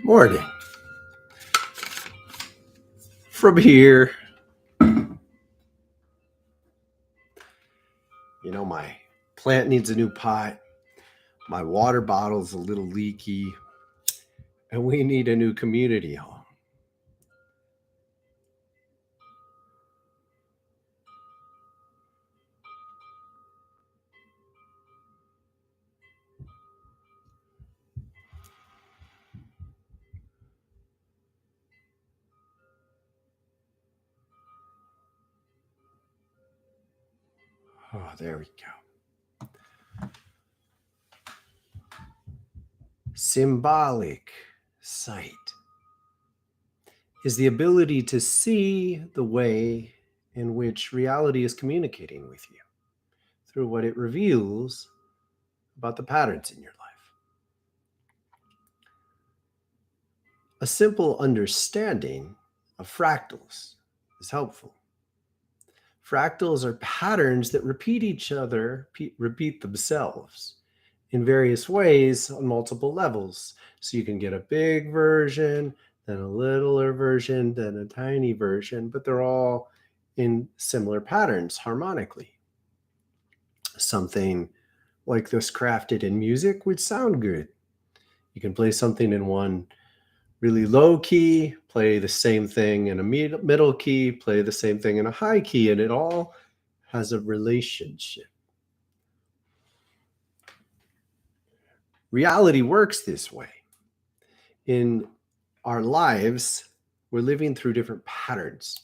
Morning. From here, my plant needs a new pot. My water bottle's a little leaky. And we need a new community home. Oh, there we go. Symbolic sight is the ability to see the way in which reality is communicating with you through what it reveals about the patterns in your life. A simple understanding of fractals is helpful. Fractals are patterns that repeat themselves in various ways on multiple levels. So you can get a big version, then a littler version, then a tiny version, but they're all in similar patterns harmonically. Something like this crafted in music would sound good. You can play something in one really low key, play the same thing in a middle key, play the same thing in a high key, and it all has a relationship. Reality works this way. In our lives, we're living through different patterns.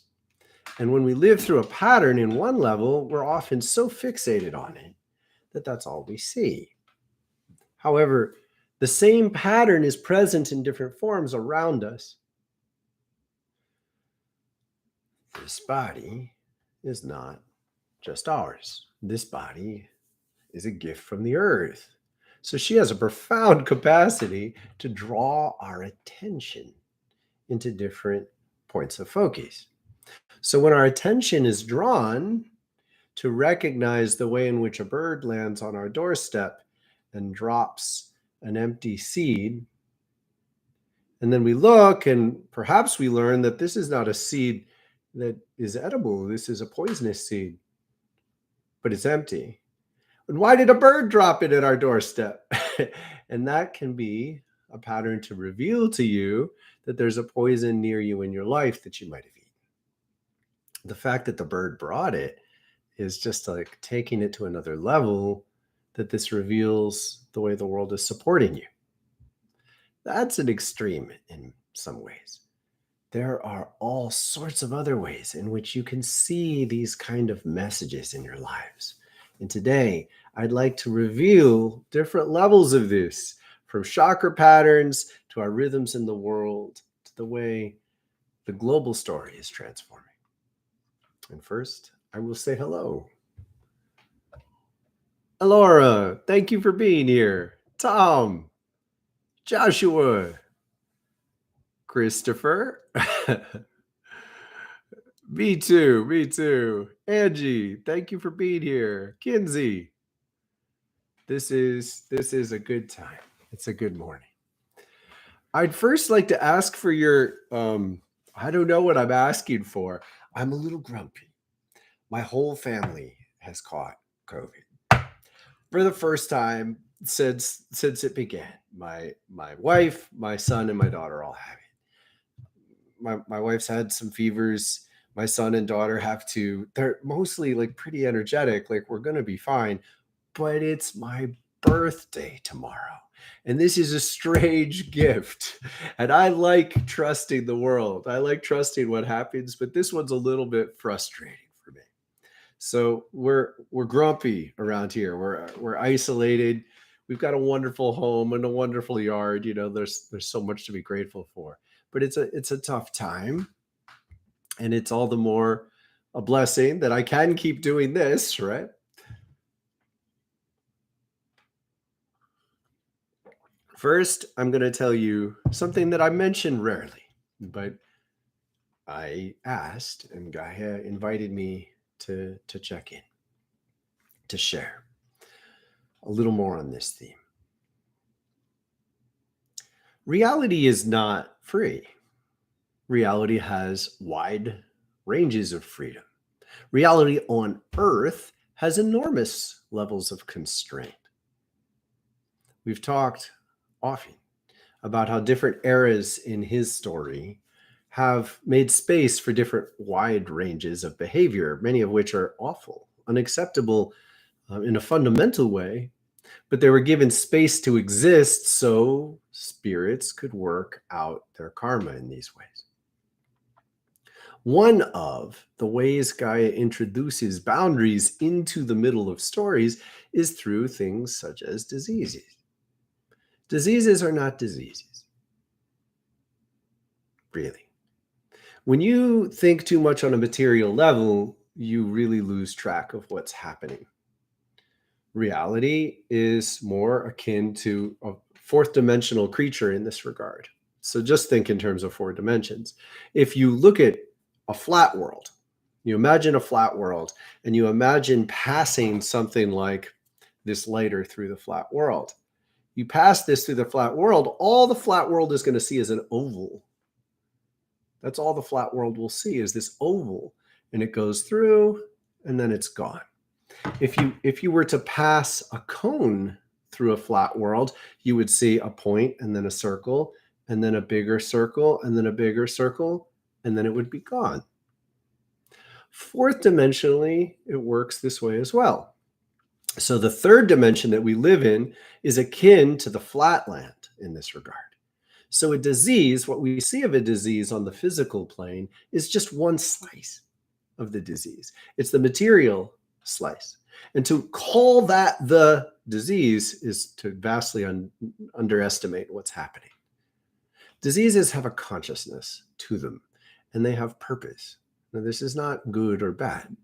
And when we live through a pattern in one level, we're often so fixated on it that that's all we see. However, the same pattern is present in different forms around us. This body is not just ours. This body is a gift from the earth. So she has a profound capacity to draw our attention into different points of focus. So when our attention is drawn to recognize the way in which a bird lands on our doorstep and drops an empty seed, and then we look and perhaps we learn that this is not a seed that is edible. This is a poisonous seed, but it's empty. And why did a bird drop it at our doorstep? And that can be a pattern to reveal to you that there's a poison near you in your life that you might have eaten. The fact that the bird brought it is just like taking it to another level, that this reveals the way the world is supporting you. That's an extreme in some ways. There are all sorts of other ways in which you can see these kind of messages in your lives. And today, I'd like to reveal different levels of this, from chakra patterns to our rhythms in the world, to the way the global story is transforming. And first, I will say hello. Alora, thank you for being here. Tom, Joshua, Christopher. Me too. Angie, thank you for being here. Kinsey. This is a good time. It's a good morning. I'd first like to ask for your I don't know what I'm asking for. I'm a little grumpy. My whole family has caught COVID for the first time since it began. My wife, my son, and my daughter all have it. My wife's had some fevers. My son and daughter they're mostly like pretty energetic, like we're gonna be fine. But it's my birthday tomorrow. And this is a strange gift. And I like trusting the world. I like trusting what happens, but this one's a little bit frustrating for me. So we're grumpy around here. We're isolated. We've got a wonderful home and a wonderful yard. There's so much to be grateful for. But it's a tough time. And it's all the more a blessing that I can keep doing this, right? First, I'm going to tell you something that I mention rarely, but I asked and Gaia invited me to check in, to share a little more on this theme. Reality is not free. Reality has wide ranges of freedom. Reality on Earth has enormous levels of constraint. We've talked often about how different eras in his story have made space for different wide ranges of behavior, many of which are awful, unacceptable in a fundamental way, but they were given space to exist so spirits could work out their karma in these ways. One of the ways Gaia introduces boundaries into the middle of stories is through things such as diseases. Diseases are not diseases, really. When you think too much on a material level, you really lose track of what's happening. Reality is more akin to a fourth dimensional creature in this regard. So just think in terms of 4 dimensions. If you look at a flat world, you imagine a flat world, and you imagine passing something like this lighter through the flat world. You pass this through the flat world, all the flat world is going to see is an oval. That's all the flat world will see is this oval, and it goes through and then it's gone. If you were to pass a cone through a flat world, you would see a point and then a circle and then a bigger circle and then a bigger circle, and then it would be gone. Fourth dimensionally, it works this way as well. So the third dimension that we live in is akin to the flatland in this regard. So a disease, what we see of a disease on the physical plane is just one slice of the disease. It's the material slice. And to call that the disease is to vastly underestimate what's happening. Diseases have a consciousness to them, and they have purpose. Now, this is not good or bad.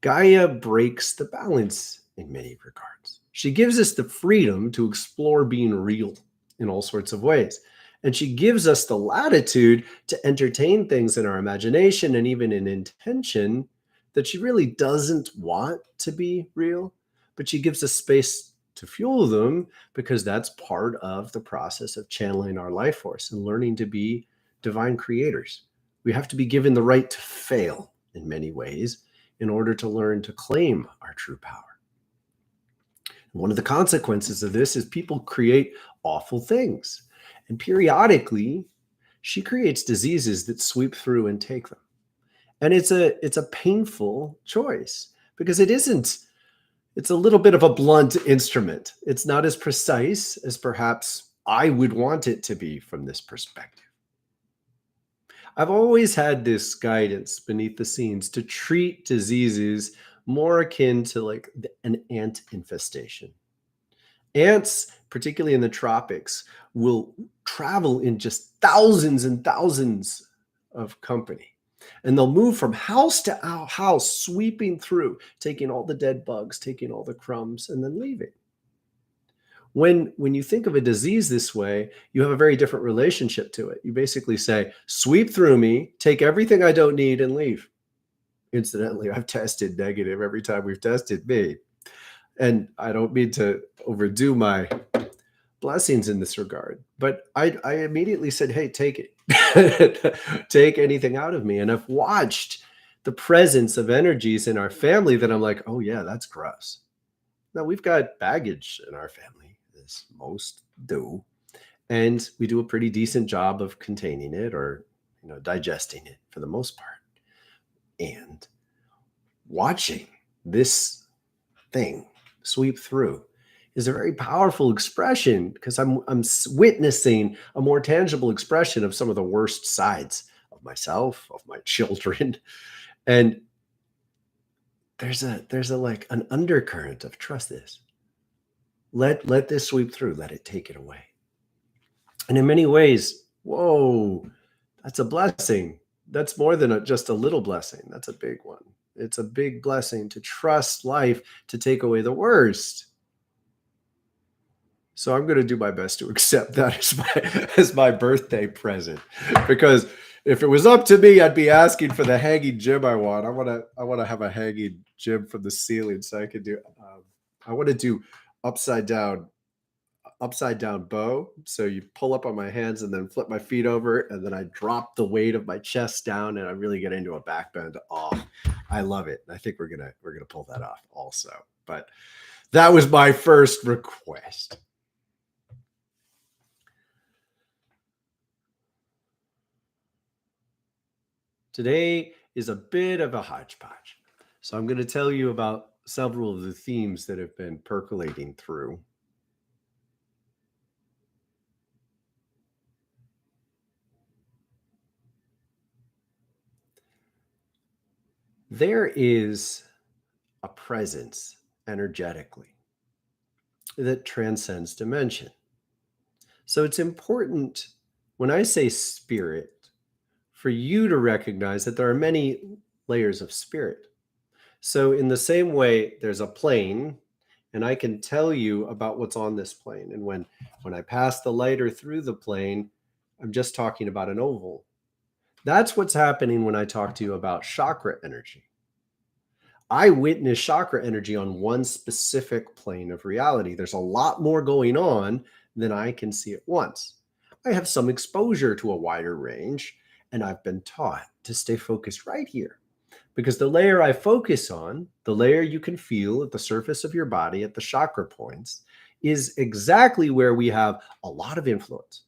Gaia breaks the balance in many regards. She gives us the freedom to explore being real in all sorts of ways. And she gives us the latitude to entertain things in our imagination and even in intention that she really doesn't want to be real, but she gives us space to fuel them because that's part of the process of channeling our life force and learning to be divine creators. We have to be given the right to fail in many ways in order to learn to claim our true power. One of the consequences of this is people create awful things. And periodically, she creates diseases that sweep through and take them. And it's a painful choice because it's a little bit of a blunt instrument. It's not as precise as perhaps I would want it to be from this perspective. I've always had this guidance beneath the scenes to treat diseases more akin to like an ant infestation. Ants, particularly in the tropics, will travel in just thousands and thousands of company. And they'll move from house to house, sweeping through, taking all the dead bugs, taking all the crumbs, and then leaving. When you think of a disease this way, you have a very different relationship to it. You basically say, sweep through me, take everything I don't need, and leave. Incidentally, I've tested negative every time we've tested me. And I don't mean to overdo my blessings in this regard, but I immediately said, hey, take it. Take anything out of me. And I've watched the presence of energies in our family that I'm like, oh yeah, that's gross. Now we've got baggage in our family, as most do, and we do a pretty decent job of containing it or digesting it for the most part. And watching this thing sweep through is a very powerful expression because I'm witnessing a more tangible expression of some of the worst sides of myself, of my children. And there's a like an undercurrent of trust this. Let this sweep through, let it take it away. And in many ways, whoa, that's a blessing. That's more than just a little blessing. That's a big one. It's a big blessing to trust life to take away the worst. So I'm going to do my best to accept that as my birthday present, because if it was up to me, I'd be asking for the hanging gym I want. I want to have a hanging gym from the ceiling so I can do. I want to do upside down upside down bow. So you pull up on my hands and then flip my feet over, and then I drop the weight of my chest down, and I really get into a back bend. Oh, I love it. I think we're gonna pull that off also. But that was my first request. Today is a bit of a hodgepodge. So I'm going to tell you about several of the themes that have been percolating through. There is a presence energetically that transcends dimension. So it's important when I say spirit for you to recognize that there are many layers of spirit. So in the same way, there's a plane, and I can tell you about what's on this plane. And when I pass the lighter through the plane, I'm just talking about an oval. That's what's happening when I talk to you about chakra energy. I witness chakra energy on one specific plane of reality. There's a lot more going on than I can see at once. I have some exposure to a wider range, and I've been taught to stay focused right here. Because the layer I focus on, the layer you can feel at the surface of your body at the chakra points, is exactly where we have a lot of influence.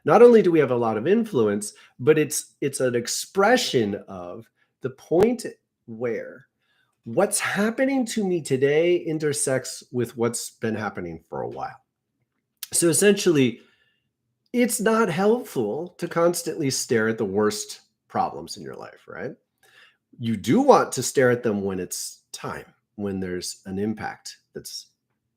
Not only do we have a lot of influence, but it's an expression of the point where what's happening to me today intersects with what's been happening for a while. So essentially, it's not helpful to constantly stare at the worst problems in your life, right? You do want to stare at them when it's time, when there's an impact that's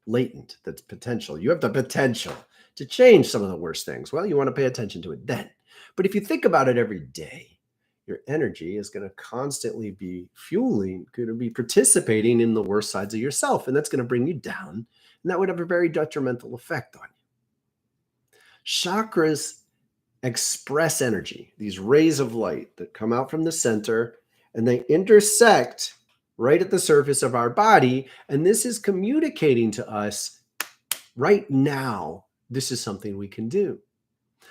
latent, that's potential. You have the potential to change some of the worst things. Well, you want to pay attention to it then. But if you think about it every day, your energy is going to constantly be fueling, going to be participating in the worst sides of yourself. And that's going to bring you down. And that would have a very detrimental effect on you. Chakras express energy, these rays of light that come out from the center, and they intersect right at the surface of our body. And this is communicating to us right now, this is something we can do.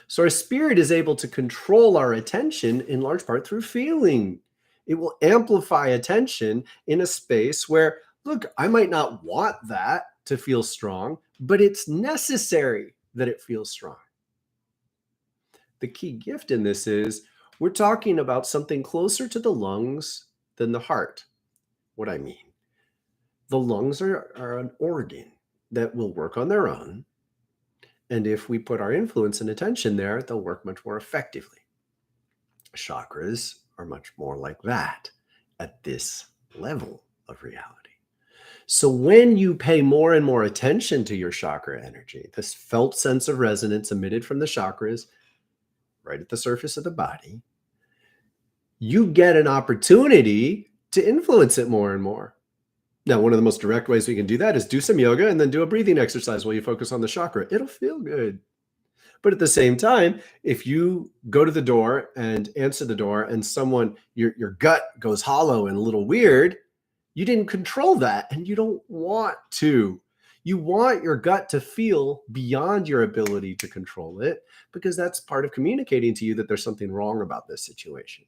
So our spirit is able to control our attention in large part through feeling. It will amplify attention in a space where, look, I might not want that to feel strong, but it's necessary that it feels strong. The key gift in this is we're talking about something closer to the lungs than the heart. What I mean, the lungs are an organ that will work on their own. And if we put our influence and attention there, they'll work much more effectively. Chakras are much more like that at this level of reality. So when you pay more and more attention to your chakra energy, this felt sense of resonance emitted from the chakras right at the surface of the body, you get an opportunity to influence it more and more. Now, one of the most direct ways we can do that is do some yoga and then do a breathing exercise while you focus on the chakra. It'll feel good. But at the same time, if you go to the door and answer the door and someone, your gut goes hollow and a little weird, you didn't control that and you don't want to. You want your gut to feel beyond your ability to control it because that's part of communicating to you that there's something wrong about this situation.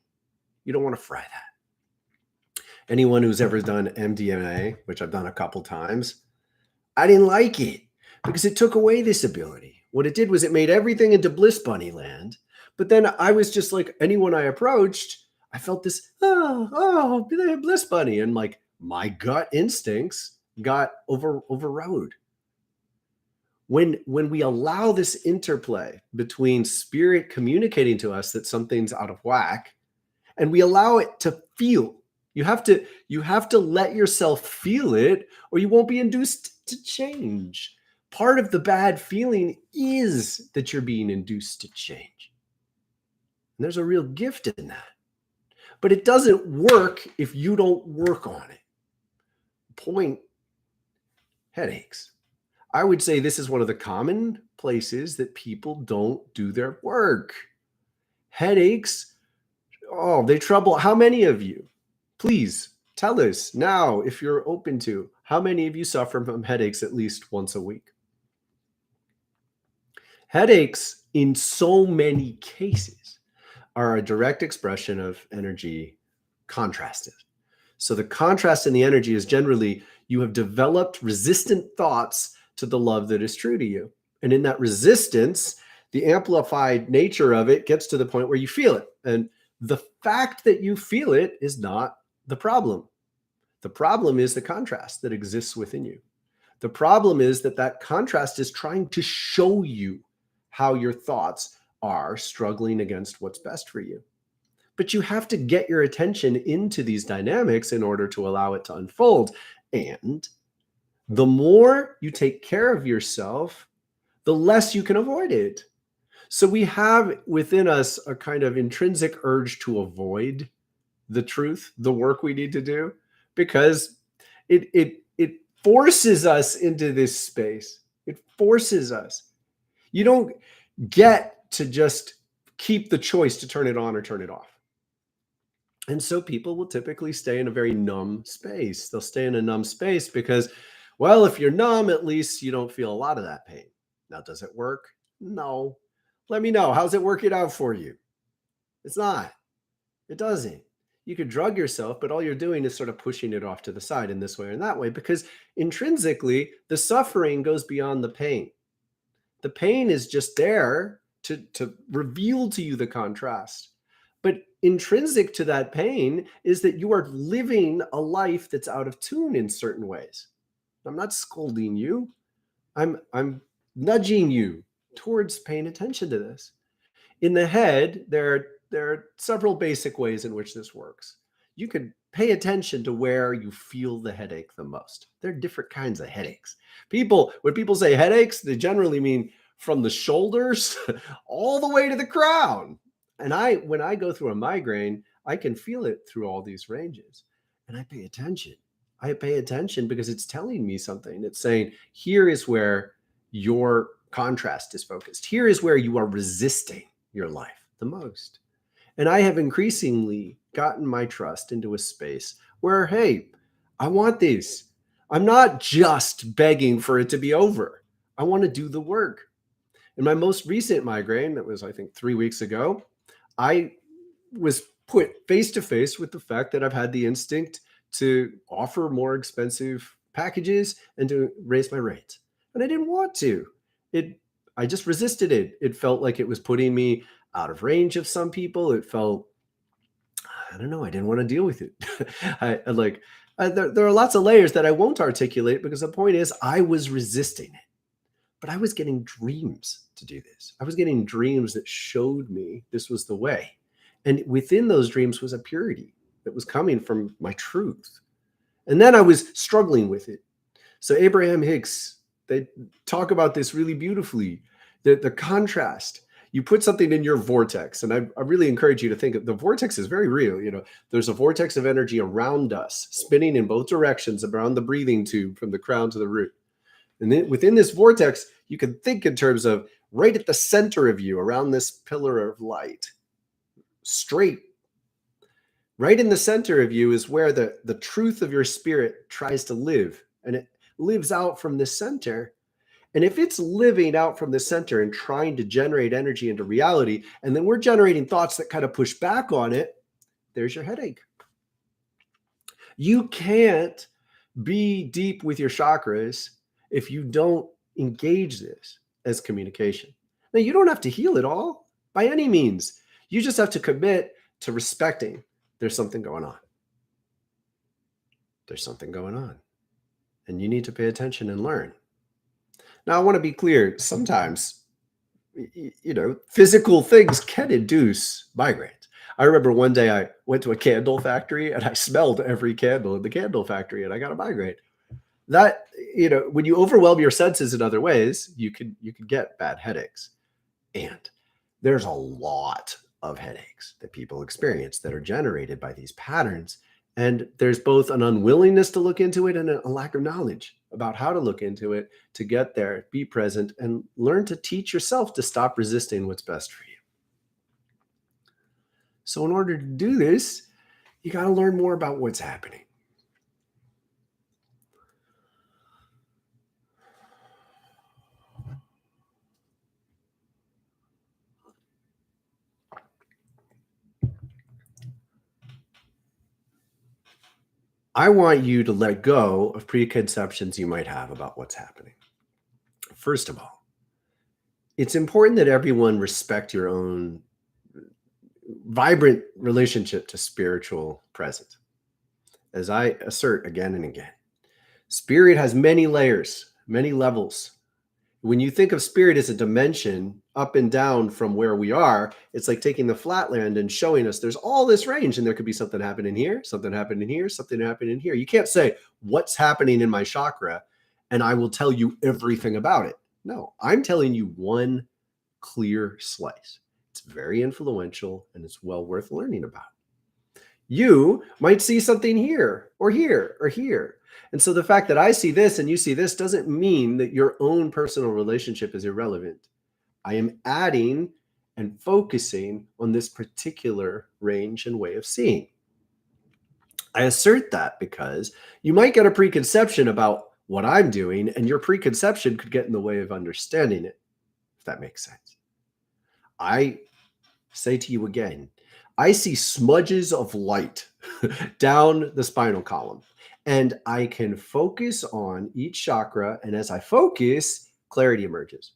You don't want to fry that. Anyone who's ever done MDMA, which I've done a couple times, I didn't like it because it took away this ability. What it did was it made everything into bliss bunny land. But then I was just like, anyone I approached, I felt this, bliss bunny. And like my gut instincts got overrode. When we allow this interplay between spirit communicating to us that something's out of whack, and we allow it to feel, you have to let yourself feel it, or you won't be induced to change. Part of the bad feeling is that you're being induced to change. And there's a real gift in that. But it doesn't work if you don't work on it. Point, headaches. I would say this is one of the common places that people don't do their work. Headaches, they trouble. How many of you? Please tell us now, if you're open to, how many of you suffer from headaches at least once a week? Headaches, in so many cases, are a direct expression of energy contrasted. So the contrast in the energy is generally you have developed resistant thoughts to the love that is true to you. And in that resistance, the amplified nature of it gets to the point where you feel it. And the fact that you feel it is not the problem. The problem is the contrast that exists within you. The problem is that that contrast is trying to show you how your thoughts are struggling against what's best for you. But you have to get your attention into these dynamics in order to allow it to unfold. And the more you take care of yourself, the less you can avoid it. So we have within us a kind of intrinsic urge to avoid the truth, the work we need to do, because it forces us into this space. It forces us. You don't get to just keep the choice to turn it on or turn it off. And so people will typically stay in a very numb space. They'll stay in a numb space because, well, if you're numb, at least you don't feel a lot of that pain. Now, does it work? No. Let me know. How's it working out for you? It's not. It doesn't. You could drug yourself, but all you're doing is sort of pushing it off to the side in this way and that way, because intrinsically, the suffering goes beyond the pain. The pain is just there to reveal to you the contrast. But intrinsic to that pain is that you are living a life that's out of tune in certain ways. I'm not scolding you. I'm nudging you towards paying attention to this. In the head, there are several basic ways in which this works. You could pay attention to where you feel the headache the most. There are different kinds of headaches. When people say headaches, they generally mean from the shoulders all the way to the crown. And when I go through a migraine, I can feel it through all these ranges. And I pay attention. I pay attention because it's telling me something. It's saying, here is where your contrast is focused. Here is where you are resisting your life the most. And I have increasingly gotten my trust into a space where, hey, I want this. I'm not just begging for it to be over. I want to do the work. In my most recent migraine, that was, I think, 3 weeks ago, I was put face to face with the fact that I've had the instinct to offer more expensive packages and to raise my rates. And I didn't want to. I just resisted it. It felt like it was putting me out of range of some people. It felt, I don't know, I didn't want to deal with it. There are lots of layers that I won't articulate because the point is I was resisting it. But I was getting dreams to do this. I was getting dreams that showed me this was the way. And within those dreams was a purity that was coming from my truth. And then I was struggling with it. So Abraham Hicks, they talk about this really beautifully, the contrast. You put something in your vortex, and I really encourage you to think of the vortex is very real. There's a vortex of energy around us, spinning in both directions around the breathing tube from the crown to the root. And then within this vortex, you can think in terms of right at the center of you, around this pillar of light, straight. Right in the center of you is where the truth of your spirit tries to live. And it lives out from the center. And if it's living out from the center and trying to generate energy into reality, and then we're generating thoughts that kind of push back on it, there's your headache. You can't be deep with your chakras if you don't engage this as communication. Now, you don't have to heal it all by any means. You just have to commit to respecting there's something going on. There's something going on. And you need to pay attention and learn. Now, I want to be clear. Sometimes, physical things can induce migraines. I remember one day I went to a candle factory and I smelled every candle in the candle factory and I got a migraine. That, when you overwhelm your senses in other ways, you can get bad headaches. And there's a lot of headaches that people experience that are generated by these patterns. And there's both an unwillingness to look into it and a lack of knowledge about how to look into it, to get there, be present, and learn to teach yourself to stop resisting what's best for you. So in order to do this, you got to learn more about what's happening. I want you to let go of preconceptions you might have about what's happening. First of all, it's important that everyone respect your own vibrant relationship to spiritual presence. As I assert again and again, spirit has many layers, many levels. When you think of spirit as a dimension up and down from where we are, it's like taking the flatland and showing us there's all this range, and there could be something happening here, something happening here, something happening here. You can't say what's happening in my chakra and I will tell you everything about it. No, I'm telling you one clear slice. It's very influential and it's well worth learning about. You might see something here or here or here. And so the fact that I see this and you see this doesn't mean that your own personal relationship is irrelevant. I am adding and focusing on this particular range and way of seeing. I assert that because you might get a preconception about what I'm doing, and your preconception could get in the way of understanding it, if that makes sense. I say to you again, I see smudges of light down the spinal column, and I can focus on each chakra. And as I focus, clarity emerges.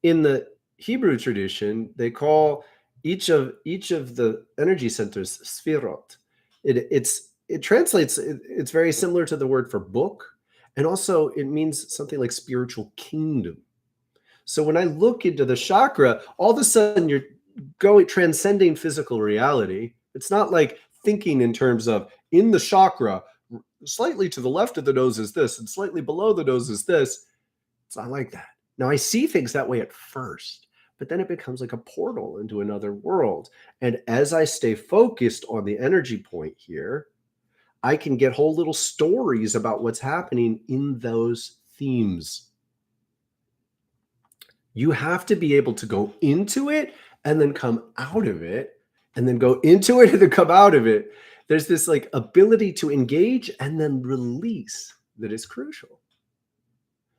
In the Hebrew tradition, they call each of the energy centers sphirot. It translates. It's very similar to the word for book, and also it means something like spiritual kingdom. So when I look into the chakra, all of a sudden you're transcending physical reality. It's not like thinking in terms of in the chakra, slightly to the left of the nose is this, and slightly below the nose is this. It's not like that. Now I see things that way at first, but then it becomes like a portal into another world. And as I stay focused on the energy point here, I can get whole little stories about what's happening in those themes. You have to be able to go into it and then come out of it, and then go into it and then come out of it. There's this like ability to engage and then release that is crucial.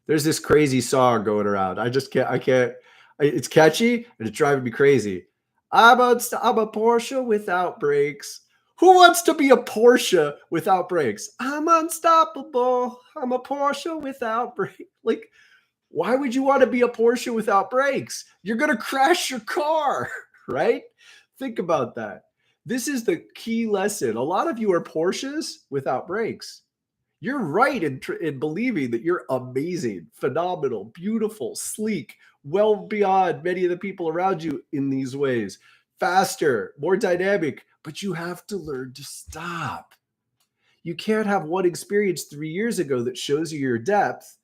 There's this crazy song going around. I can't. It's catchy and it's driving me crazy. I'm a Porsche without brakes. Who wants to be a Porsche without brakes? I'm unstoppable. I'm a Porsche without brakes. Like, why would you want to be a Porsche without brakes? You're going to crash your car, right? Think about that. This is the key lesson. A lot of you are Porsches without brakes. You're right in believing that you're amazing, phenomenal, beautiful, sleek, well beyond many of the people around you in these ways. Faster, more dynamic, but you have to learn to stop. You can't have one experience 3 years ago that shows you your depth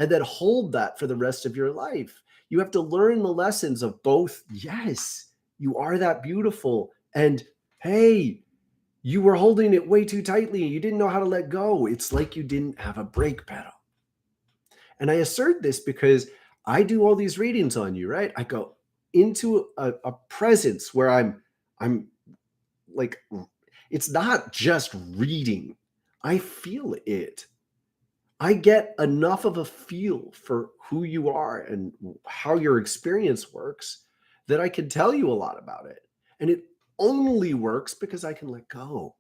and then hold that for the rest of your life. You have to learn the lessons of both. Yes, you are that beautiful. And hey, you were holding it way too tightly. You didn't know how to let go. It's like you didn't have a brake pedal. And I assert this because I do all these readings on you, right? I go into a presence where I'm like, it's not just reading. I feel it. I get enough of a feel for who you are and how your experience works that I can tell you a lot about it. And it only works because I can let go.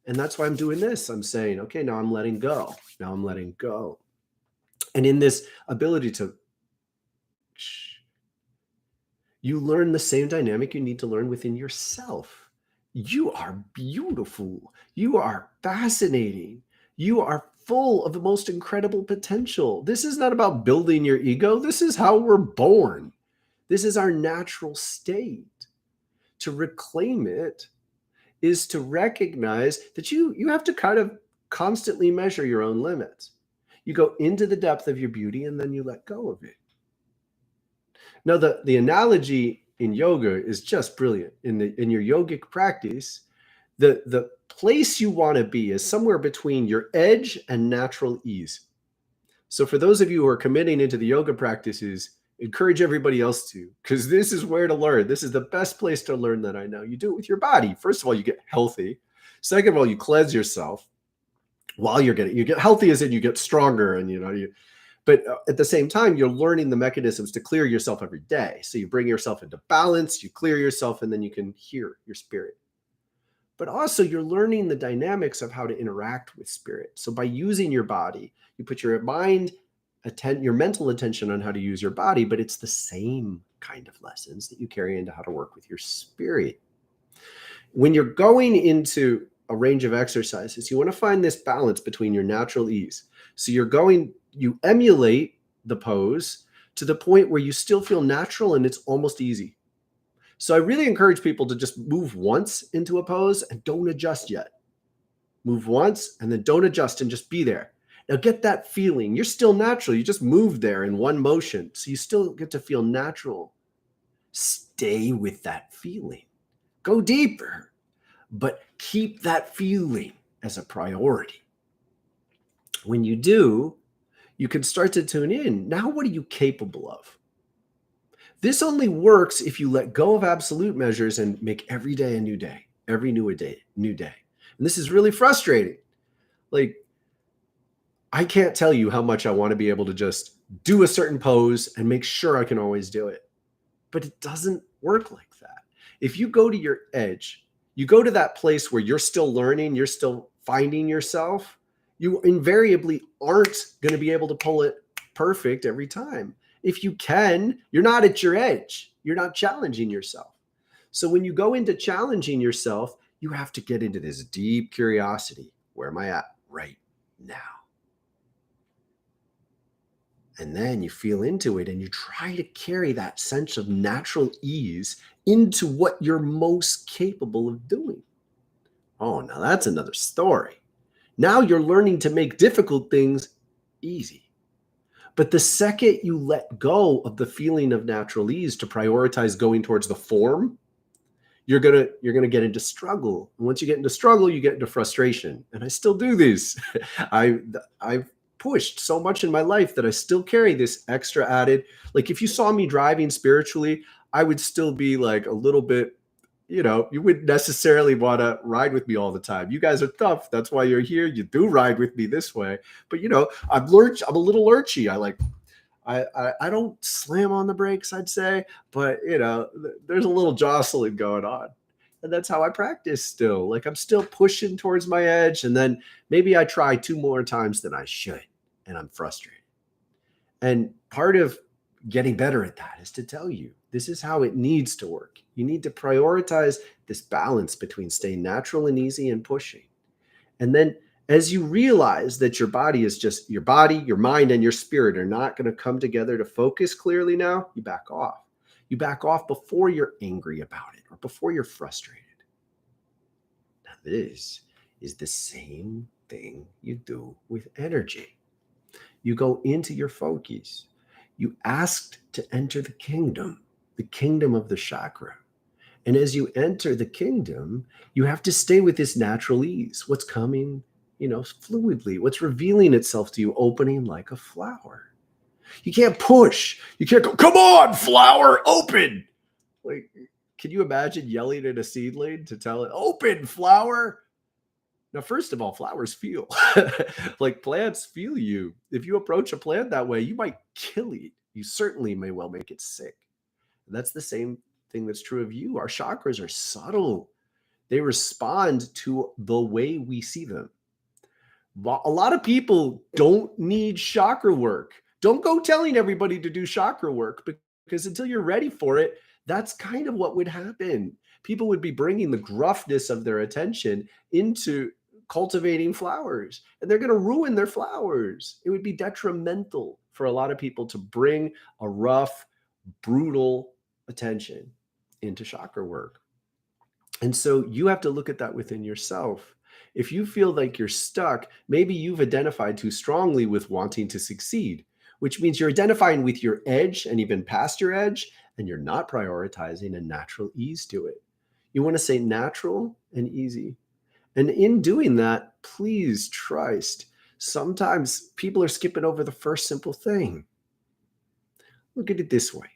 And that's why I'm doing this. I'm saying, okay, now I'm letting go. Now I'm letting go. And in this ability to, you learn the same dynamic you need to learn within yourself. You are beautiful. You are fascinating. You are full of the most incredible potential. This is not about building your ego. This is how we're born. This is our natural state. To reclaim it is to recognize that you have to kind of constantly measure your own limits. You go into the depth of your beauty and then you let go of it. Now, the analogy in yoga is just brilliant. In your yogic practice, the place you want to be is somewhere between your edge and natural ease. So for those of you who are committing into the yoga practices, encourage everybody else to, because this is where to learn. This is the best place to learn that I know. You do it with your body. First of all, you get healthy. Second of all, you cleanse yourself while you get healthy, as in you get stronger, and but at the same time, you're learning the mechanisms to clear yourself every day. So you bring yourself into balance, you clear yourself, and then you can hear your spirit. but also you're learning the dynamics of how to interact with spirit. So by using your body, you put your mind, your mental attention on how to use your body, but it's the same kind of lessons that you carry into how to work with your spirit. When you're going into a range of exercises, you want to find this balance between your natural ease. So you emulate the pose to the point where you still feel natural and it's almost easy. So I really encourage people to just move once into a pose and don't adjust yet. Move once and then don't adjust and just be there. Now get that feeling. You're still natural. You just moved there in one motion. So you still get to feel natural. Stay with that feeling. Go deeper, but keep that feeling as a priority. When you do, you can start to tune in. Now, what are you capable of? This only works if you let go of absolute measures and make every day a new day, every new day. And this is really frustrating. Like, I can't tell you how much I want to be able to just do a certain pose and make sure I can always do it. But it doesn't work like that. If you go to your edge, you go to that place where you're still learning, you're still finding yourself, you invariably aren't going to be able to pull it perfect every time. If you can, you're not at your edge. You're not challenging yourself. So when you go into challenging yourself, you have to get into this deep curiosity. Where am I at right now? And then you feel into it and you try to carry that sense of natural ease into what you're most capable of doing. Oh, now that's another story. Now you're learning to make difficult things easy. But the second you let go of the feeling of natural ease to prioritize going towards the form, you're gonna get into struggle. And once you get into struggle, you get into frustration. And I still do this. I've pushed so much in my life that I still carry this extra added. Like if you saw me driving spiritually, I would still be like a little bit, you wouldn't necessarily want to ride with me all the time. You guys are tough. That's why you're here. You do ride with me this way. But I'm a little lurchy. I don't slam on the brakes, I'd say, but there's a little jostling going on. And that's how I practice still. Like I'm still pushing towards my edge. And then maybe I try 2 more times than I should. And I'm frustrated. And part of getting better at that is to tell you, this is how it needs to work. You need to prioritize this balance between staying natural and easy and pushing. And then as you realize that your body, your mind, and your spirit are not going to come together to focus clearly now, you back off. You back off before you're angry about it or before you're frustrated. Now, this is the same thing you do with energy. You go into your focus. You asked to enter the kingdom of the chakra. And as you enter the kingdom, you have to stay with this natural ease. What's coming, fluidly, what's revealing itself to you, opening like a flower. You can't push. You can't go, come on, flower, open. Like, can you imagine yelling at a seedling to tell it, open, flower? Now, first of all, flowers feel. Like plants feel you. If you approach a plant that way, you might kill it. You certainly may well make it sick. And that's the same thing that's true of you. Our chakras are subtle. They respond to the way we see them. A lot of people don't need chakra work. Don't go telling everybody to do chakra work because until you're ready for it, that's kind of what would happen. People would be bringing the gruffness of their attention into cultivating flowers, and they're going to ruin their flowers. It would be detrimental for a lot of people to bring a rough, brutal attention into chakra work. And so you have to look at that within yourself. If you feel like you're stuck, maybe you've identified too strongly with wanting to succeed, which means you're identifying with your edge and even past your edge, and you're not prioritizing a natural ease to it. You want to say natural and easy. And in doing that, please trust. Sometimes people are skipping over the first simple thing. Look at it this way.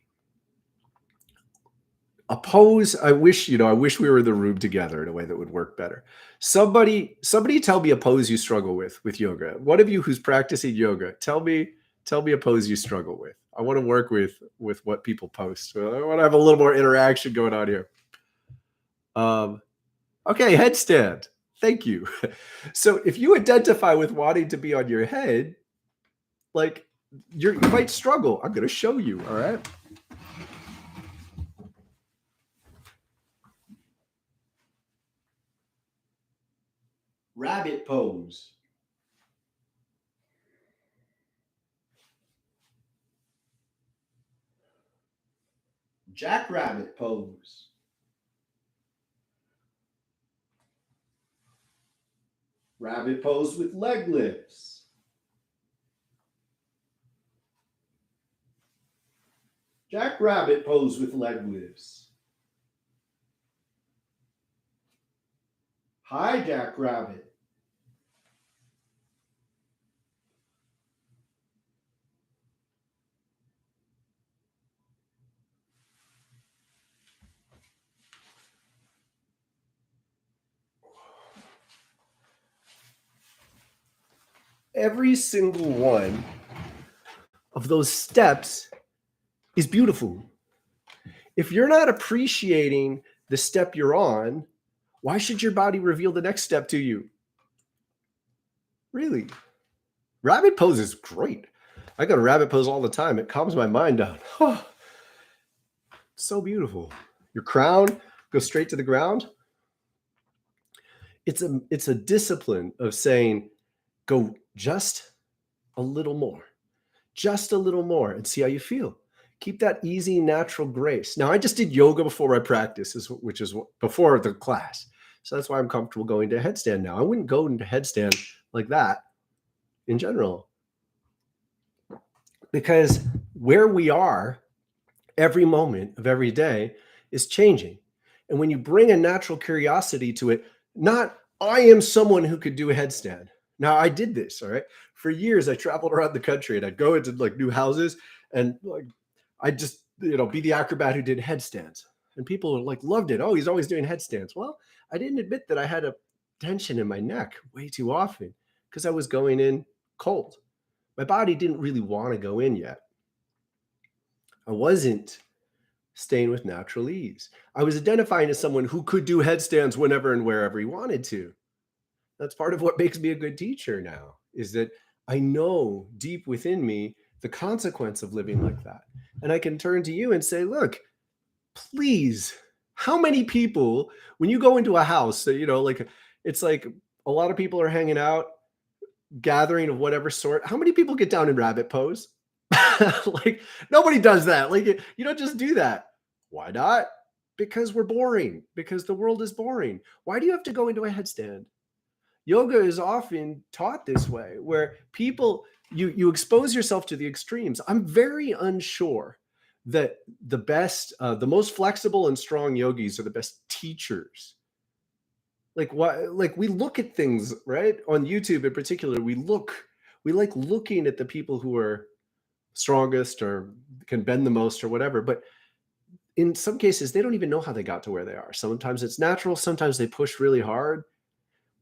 A pose, I wish we were in the room together in a way that would work better. Somebody tell me a pose you struggle with yoga. One of you who's practicing yoga, tell me a pose you struggle with. I want to work with what people post. I want to have a little more interaction going on here. Okay, headstand. Thank you. So if you identify with wanting to be on your head, like you might struggle. I'm going to show you. All right. Rabbit pose. Jackrabbit pose. Rabbit pose with leg lifts. Jackrabbit pose with leg lifts. High jackrabbit. Every single one of those steps is beautiful. If you're not appreciating the step you're on, why should your body reveal the next step to you? Really? Rabbit pose is great. I go to rabbit pose all the time. It calms my mind down. Oh, so beautiful. Your crown goes straight to the ground. It's a discipline of saying, go just a little more, and see how you feel. Keep that easy, natural grace. Now, I just did yoga before I practiced, which is before the class. So that's why I'm comfortable going to a headstand now. I wouldn't go into headstand like that in general. Because where we are every moment of every day is changing. And when you bring a natural curiosity to it, not I am someone who could do a headstand. Now I did this, all right. For years, I traveled around the country and I'd go into like new houses and like I'd just be the acrobat who did headstands. And people like loved it. Oh, he's always doing headstands. Well, I didn't admit that I had a tension in my neck way too often because I was going in cold. My body didn't really want to go in yet. I wasn't staying with natural ease. I was identifying as someone who could do headstands whenever and wherever he wanted to. That's part of what makes me a good teacher now, is that I know deep within me the consequence of living like that. And I can turn to you and say, look, please, how many people, when you go into a house, like it's like a lot of people are hanging out, gathering of whatever sort, how many people get down in rabbit pose? Like nobody does that. Like you don't just do that. Why not? Because we're boring, because the world is boring. Why do you have to go into a headstand? Yoga is often taught this way, where people, you expose yourself to the extremes. I'm very unsure that the most flexible and strong yogis are the best teachers. Like why? Like we look at things, right? On YouTube in particular, we like looking at the people who are strongest or can bend the most or whatever. But in some cases, they don't even know how they got to where they are. Sometimes it's natural. Sometimes they push really hard.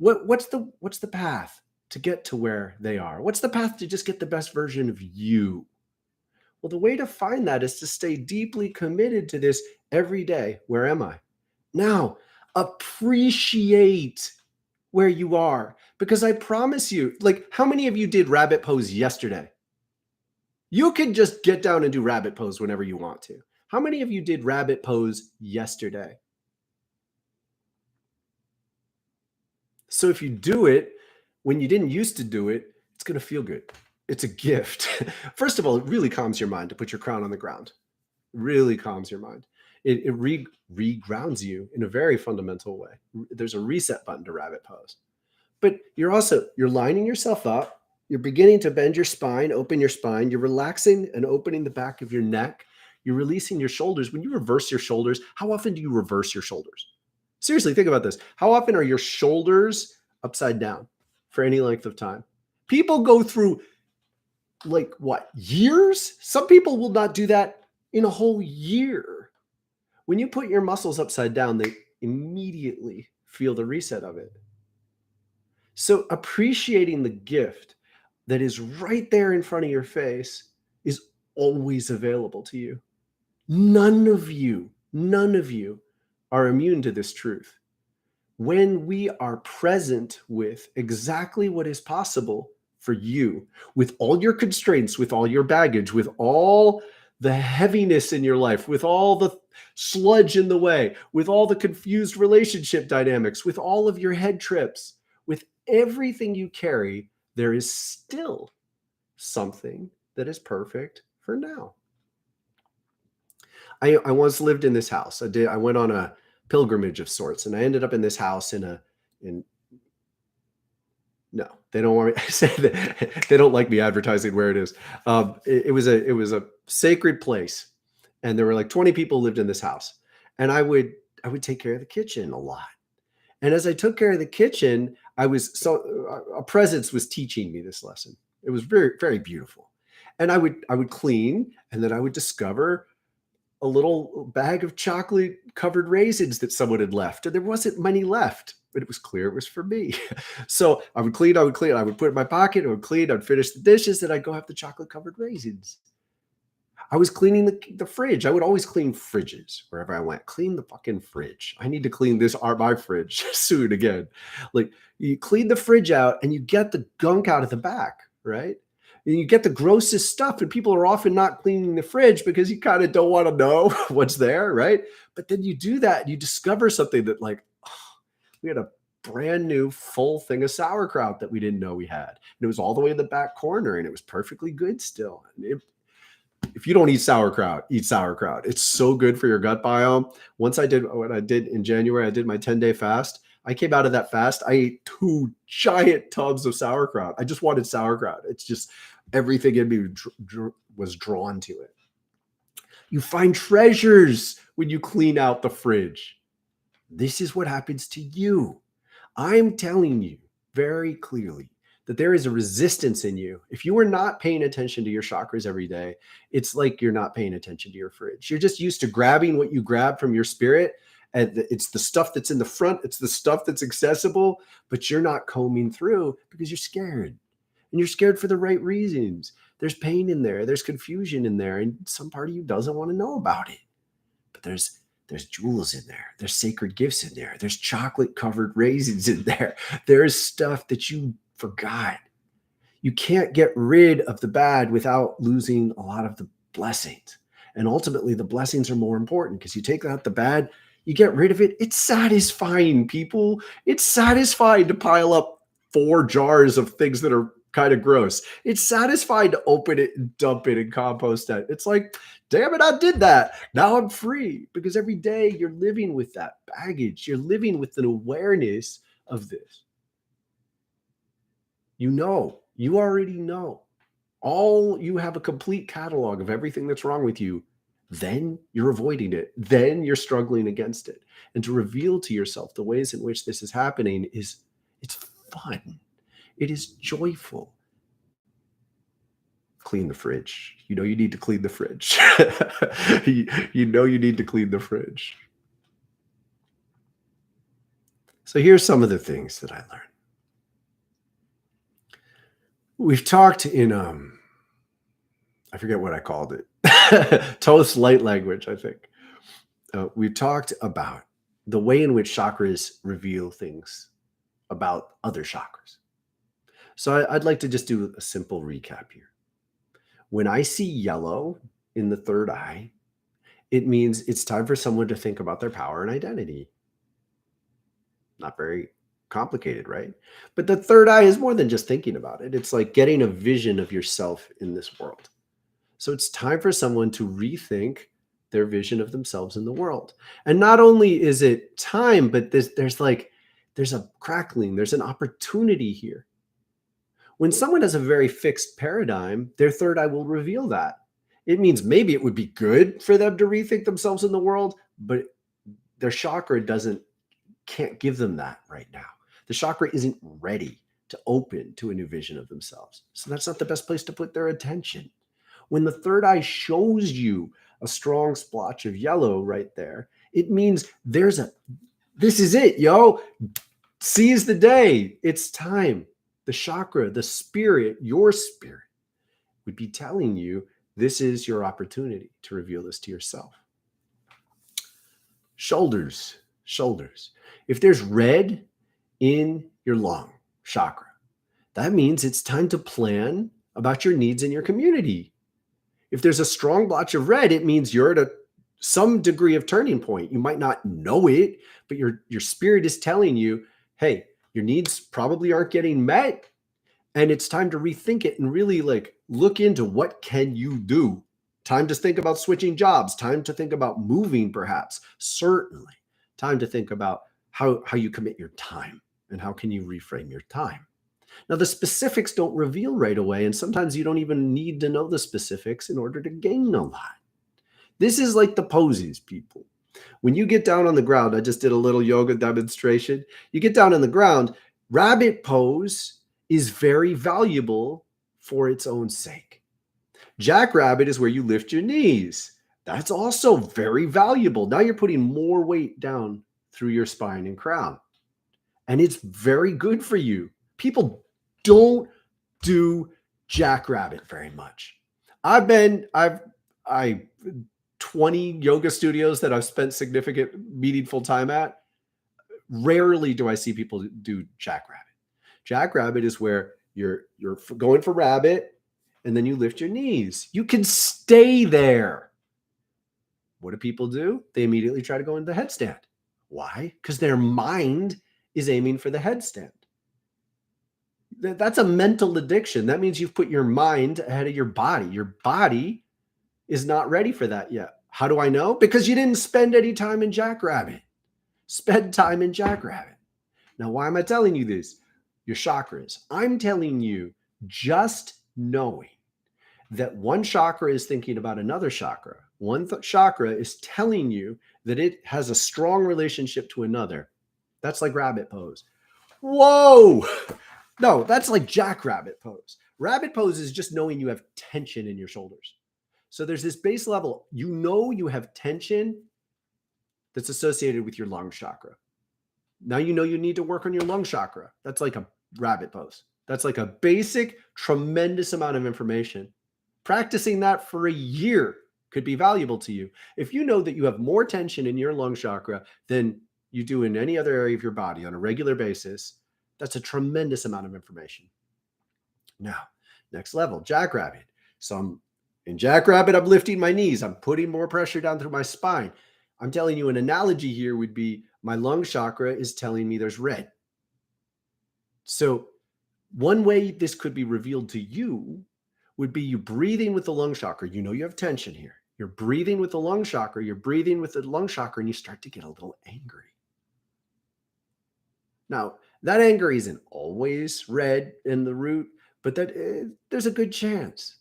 What's the path to get to where they are? What's the path to just get the best version of you? Well, the way to find that is to stay deeply committed to this every day. Where am I? Now, appreciate where you are, because I promise you, like, how many of you did rabbit pose yesterday? You can just get down and do rabbit pose whenever you want to. How many of you did rabbit pose yesterday? So if you do it when you didn't used to do it, it's going to feel good. It's a gift. First of all, it really calms your mind to put your crown on the ground. It really calms your mind. It re-grounds you in a very fundamental way. There's a reset button to rabbit pose. But you're lining yourself up. You're beginning to bend your spine, open your spine. You're relaxing and opening the back of your neck. You're releasing your shoulders. When you reverse your shoulders, how often do you reverse your shoulders? Seriously, think about this. How often are your shoulders upside down for any length of time? People go through like what, years? Some people will not do that in a whole year. When you put your muscles upside down, they immediately feel the reset of it. So appreciating the gift that is right there in front of your face is always available to you. None of you are immune to this truth. when we are present with exactly what is possible for you, with all your constraints, with all your baggage, with all the heaviness in your life, with all the sludge in the way, with all the confused relationship dynamics, with all of your head trips, with everything you carry, there is still something that is perfect for now. I once lived in this house. I went on a pilgrimage of sorts, and I ended up in this house in no, they don't want me. I say that they don't like me advertising where it is. It was a sacred place, and there were like 20 people lived in this house, and I would take care of the kitchen a lot. And as I took care of the kitchen, a presence was teaching me this lesson. It was very, very beautiful. And I would clean, and then I would discover a little bag of chocolate covered raisins that someone had left. And there wasn't many left, but it was clear it was for me. So I would clean, I would put it in my pocket, I would clean, I'd finish the dishes, then I'd go have the chocolate covered raisins. I was cleaning the fridge. I would always clean fridges wherever I went. Clean the fucking fridge. I need to clean my fridge soon again. Like, you clean the fridge out and you get the gunk out of the back, right? And you get the grossest stuff, and people are often not cleaning the fridge because you kind of don't want to know what's there, right? But then you do that and you discover something that, like, we had a brand new full thing of sauerkraut that we didn't know we had. And it was all the way in the back corner, and it was perfectly good still. If you don't eat sauerkraut, eat sauerkraut. It's so good for your gut biome. Once I did what I did in January, I did my 10-day fast. I came out of that fast. I ate 2 giant tubs of sauerkraut. I just wanted sauerkraut. It's just everything in me was drawn to it. You find treasures when you clean out the fridge. This is what happens to you. I'm telling you very clearly that there is a resistance in you. If you are not paying attention to your chakras every day, it's like you're not paying attention to your fridge. You're just used to grabbing what you grab from your spirit. And it's the stuff that's in the front. It's the stuff that's accessible, but you're not combing through because you're scared. And you're scared for the right reasons. There's pain in there. There's confusion in there. And some part of you doesn't want to know about it. But there's jewels in there. There's sacred gifts in there. There's chocolate covered raisins in there. There's stuff that you forgot. You can't get rid of the bad without losing a lot of the blessings. And ultimately, the blessings are more important because you take out the bad, you get rid of it. It's satisfying, people. It's satisfying to pile up 4 jars of things that are kind of gross. It's satisfying to open it and dump it and compost it. It's like, damn it, I did that. Now I'm free. Because every day you're living with that baggage. You're living with an awareness of this. You already know. You have a complete catalog of everything that's wrong with you. Then you're avoiding it. Then you're struggling against it. And to reveal to yourself the ways in which this is happening it's fun. It is joyful. Clean the fridge. You know you need to clean the fridge. you know you need to clean the fridge. So here's some of the things that I learned. We've talked in I forget what I called it. Thoth's light language, I think. We talked about the way in which chakras reveal things about other chakras. So I'd like to just do a simple recap here. When I see yellow in the third eye, it means it's time for someone to think about their power and identity. Not very complicated, right? But the third eye is more than just thinking about it. It's like getting a vision of yourself in this world. So it's time for someone to rethink their vision of themselves in the world. And not only is it time, but there's a crackling, there's an opportunity here. When someone has a very fixed paradigm, their third eye will reveal that. It means maybe it would be good for them to rethink themselves in the world, but their chakra can't give them that right now. The chakra isn't ready to open to a new vision of themselves. So that's not the best place to put their attention. When the third eye shows you a strong splotch of yellow right there, it means this is it, yo. Seize the day. It's time. The chakra, the spirit, your spirit would be telling you this is your opportunity to reveal this to yourself. Shoulders. If there's red in your lung chakra, that means it's time to plan about your needs in your community. If there's a strong blotch of red, it means you're at some degree of turning point. You might not know it, but your spirit is telling you, hey, your needs probably aren't getting met. And it's time to rethink it and really like look into what can you do. Time to think about switching jobs, time to think about moving perhaps, certainly. Time to think about how you commit your time and how can you reframe your time. Now, the specifics don't reveal right away, and sometimes you don't even need to know the specifics in order to gain a lot. This is like the poses, people. When you get down on the ground, I just did a little yoga demonstration. You get down on the ground, rabbit pose is very valuable for its own sake. Jackrabbit is where you lift your knees. That's also very valuable. Now you're putting more weight down through your spine and crown. And it's very good for you. People don't do jackrabbit very much. I've 20 yoga studios that I've spent significant meaningful time at. Rarely do I see people do jackrabbit. Jackrabbit is where you're going for rabbit and then you lift your knees. You can stay there. What do people do? They immediately try to go into the headstand. Why? Because their mind is aiming for the headstand. That's a mental addiction. That means you've put your mind ahead of your body. Your body is not ready for that yet. How do I know? Because you didn't spend any time in jackrabbit. Spend time in jackrabbit. Now, why am I telling you this? Your chakras. I'm telling you, just knowing that one chakra is thinking about another chakra. One chakra is telling you that it has a strong relationship to another. That's like rabbit pose. Whoa! No, that's like jackrabbit pose. Rabbit pose is just knowing you have tension in your shoulders. So there's this base level. You know you have tension that's associated with your lung chakra. Now you know you need to work on your lung chakra. That's like a rabbit pose. That's like a basic, tremendous amount of information. Practicing that for a year could be valuable to you. If you know that you have more tension in your lung chakra than you do in any other area of your body on a regular basis, that's a tremendous amount of information. Now, next level, jackrabbit. So in jackrabbit, I'm lifting my knees. I'm putting more pressure down through my spine. I'm telling you an analogy here would be my lung chakra is telling me there's red. So one way this could be revealed to you would be you breathing with the lung chakra. You know you have tension here. You're breathing with the lung chakra. You're breathing with the lung chakra, and you start to get a little angry. Now, that anger isn't always red in the root, but there's a good chance.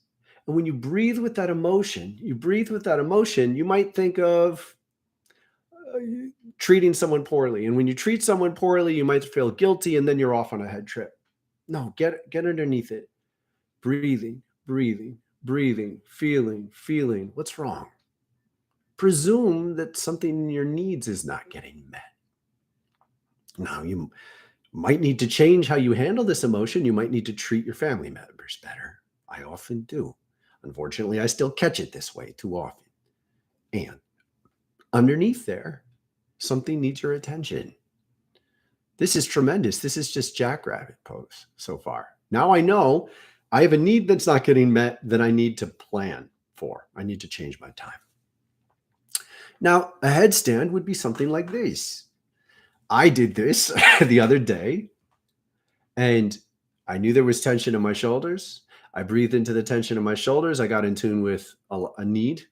And when you breathe with that emotion, you might think of treating someone poorly. And when you treat someone poorly, you might feel guilty, and then you're off on a head trip. No, get underneath it. Breathing, feeling. What's wrong? Presume that something in your needs is not getting met. Now, you might need to change how you handle this emotion. You might need to treat your family members better. I often do. Unfortunately, I still catch it this way too often. And underneath there, something needs your attention. This is tremendous. This is just jackrabbit pose so far. Now I know I have a need that's not getting met that I need to plan for. I need to change my time. Now, a headstand would be something like this. I did this the other day, and I knew there was tension in my shoulders. I breathed into the tension in my shoulders. I got in tune with a need.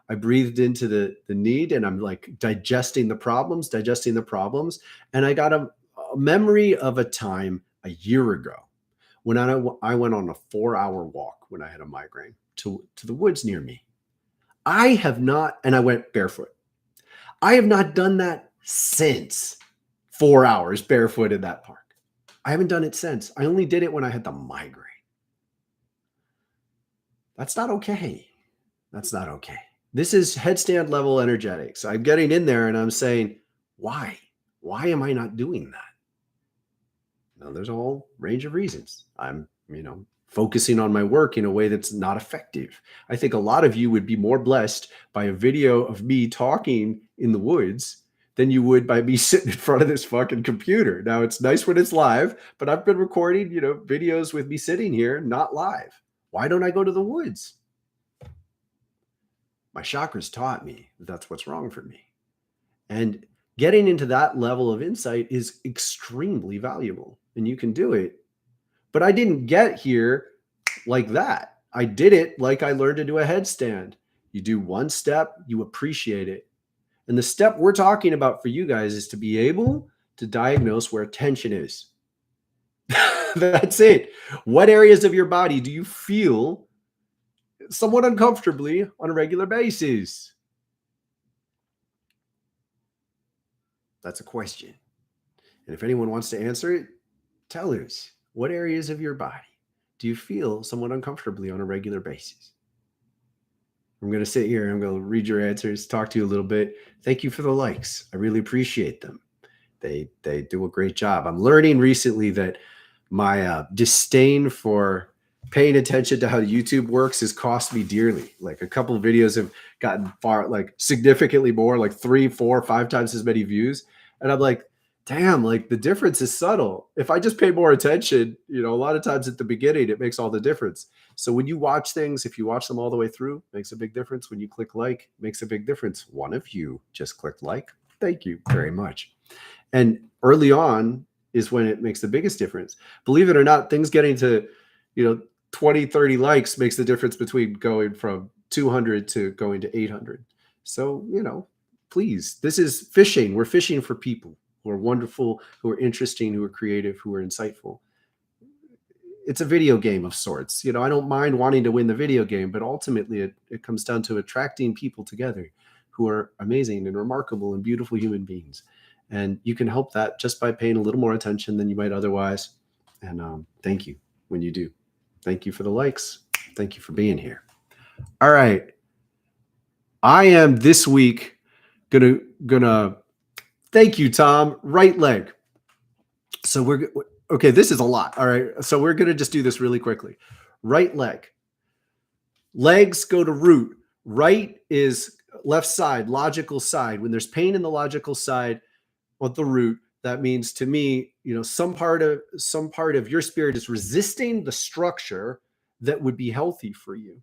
I breathed into the need, and I'm like digesting the problems. And I got a memory of a time a year ago when I went on a 4-hour walk when I had a migraine to the woods near me. And I went barefoot. I have not done that since 4 hours barefoot in that park. I haven't done it since. I only did it when I had the migraine. That's not okay. That's not okay. This is headstand level energetics. I'm getting in there and I'm saying, why? Why am I not doing that? Now, there's a whole range of reasons. I'm, focusing on my work in a way that's not effective. I think a lot of you would be more blessed by a video of me talking in the woods than you would by me sitting in front of this fucking computer. Now, it's nice when it's live, but I've been recording, videos with me sitting here, not live. Why don't I go to the woods? My chakras taught me that's what's wrong for me. And getting into that level of insight is extremely valuable, and you can do it. But I didn't get here like that. I did it like I learned to do a headstand. You do one step, you appreciate it. And the step we're talking about for you guys is to be able to diagnose where tension is. That's it. What areas of your body do you feel somewhat uncomfortably on a regular basis? That's a question. And if anyone wants to answer it, tell us. What areas of your body do you feel somewhat uncomfortably on a regular basis? I'm going to sit here. I'm going to read your answers, talk to you a little bit. Thank you for the likes. I really appreciate them. They do a great job. I'm learning recently that my disdain for paying attention to how YouTube works has cost me dearly. Like a couple of videos have gotten significantly more, like 3, 4, 5 times as many views. And I'm like, damn, like the difference is subtle. If I just pay more attention, a lot of times at the beginning, it makes all the difference. So when you watch things, if you watch them all the way through, makes a big difference. When you click like, makes a big difference. One of you just clicked like. Thank you very much. And early on is when it makes the biggest difference. Believe it or not, things getting to, 20, 30 likes makes the difference between going from 200 to going to 800. So, please, this is fishing. We're fishing for people who are wonderful, who are interesting, who are creative, who are insightful. It's a video game of sorts. I don't mind wanting to win the video game, but ultimately it comes down to attracting people together who are amazing and remarkable and beautiful human beings. And you can help that just by paying a little more attention than you might otherwise. And thank you when you do. Thank you for the likes. Thank you for being here. All right. I am this week gonna thank you, Tom. Right leg. So okay, this is a lot. All right. So we're going to just do this really quickly. Right leg. Legs go to root. Right is left side, logical side. When there's pain in the logical side of the root, that means to me, some part of your spirit is resisting the structure that would be healthy for you.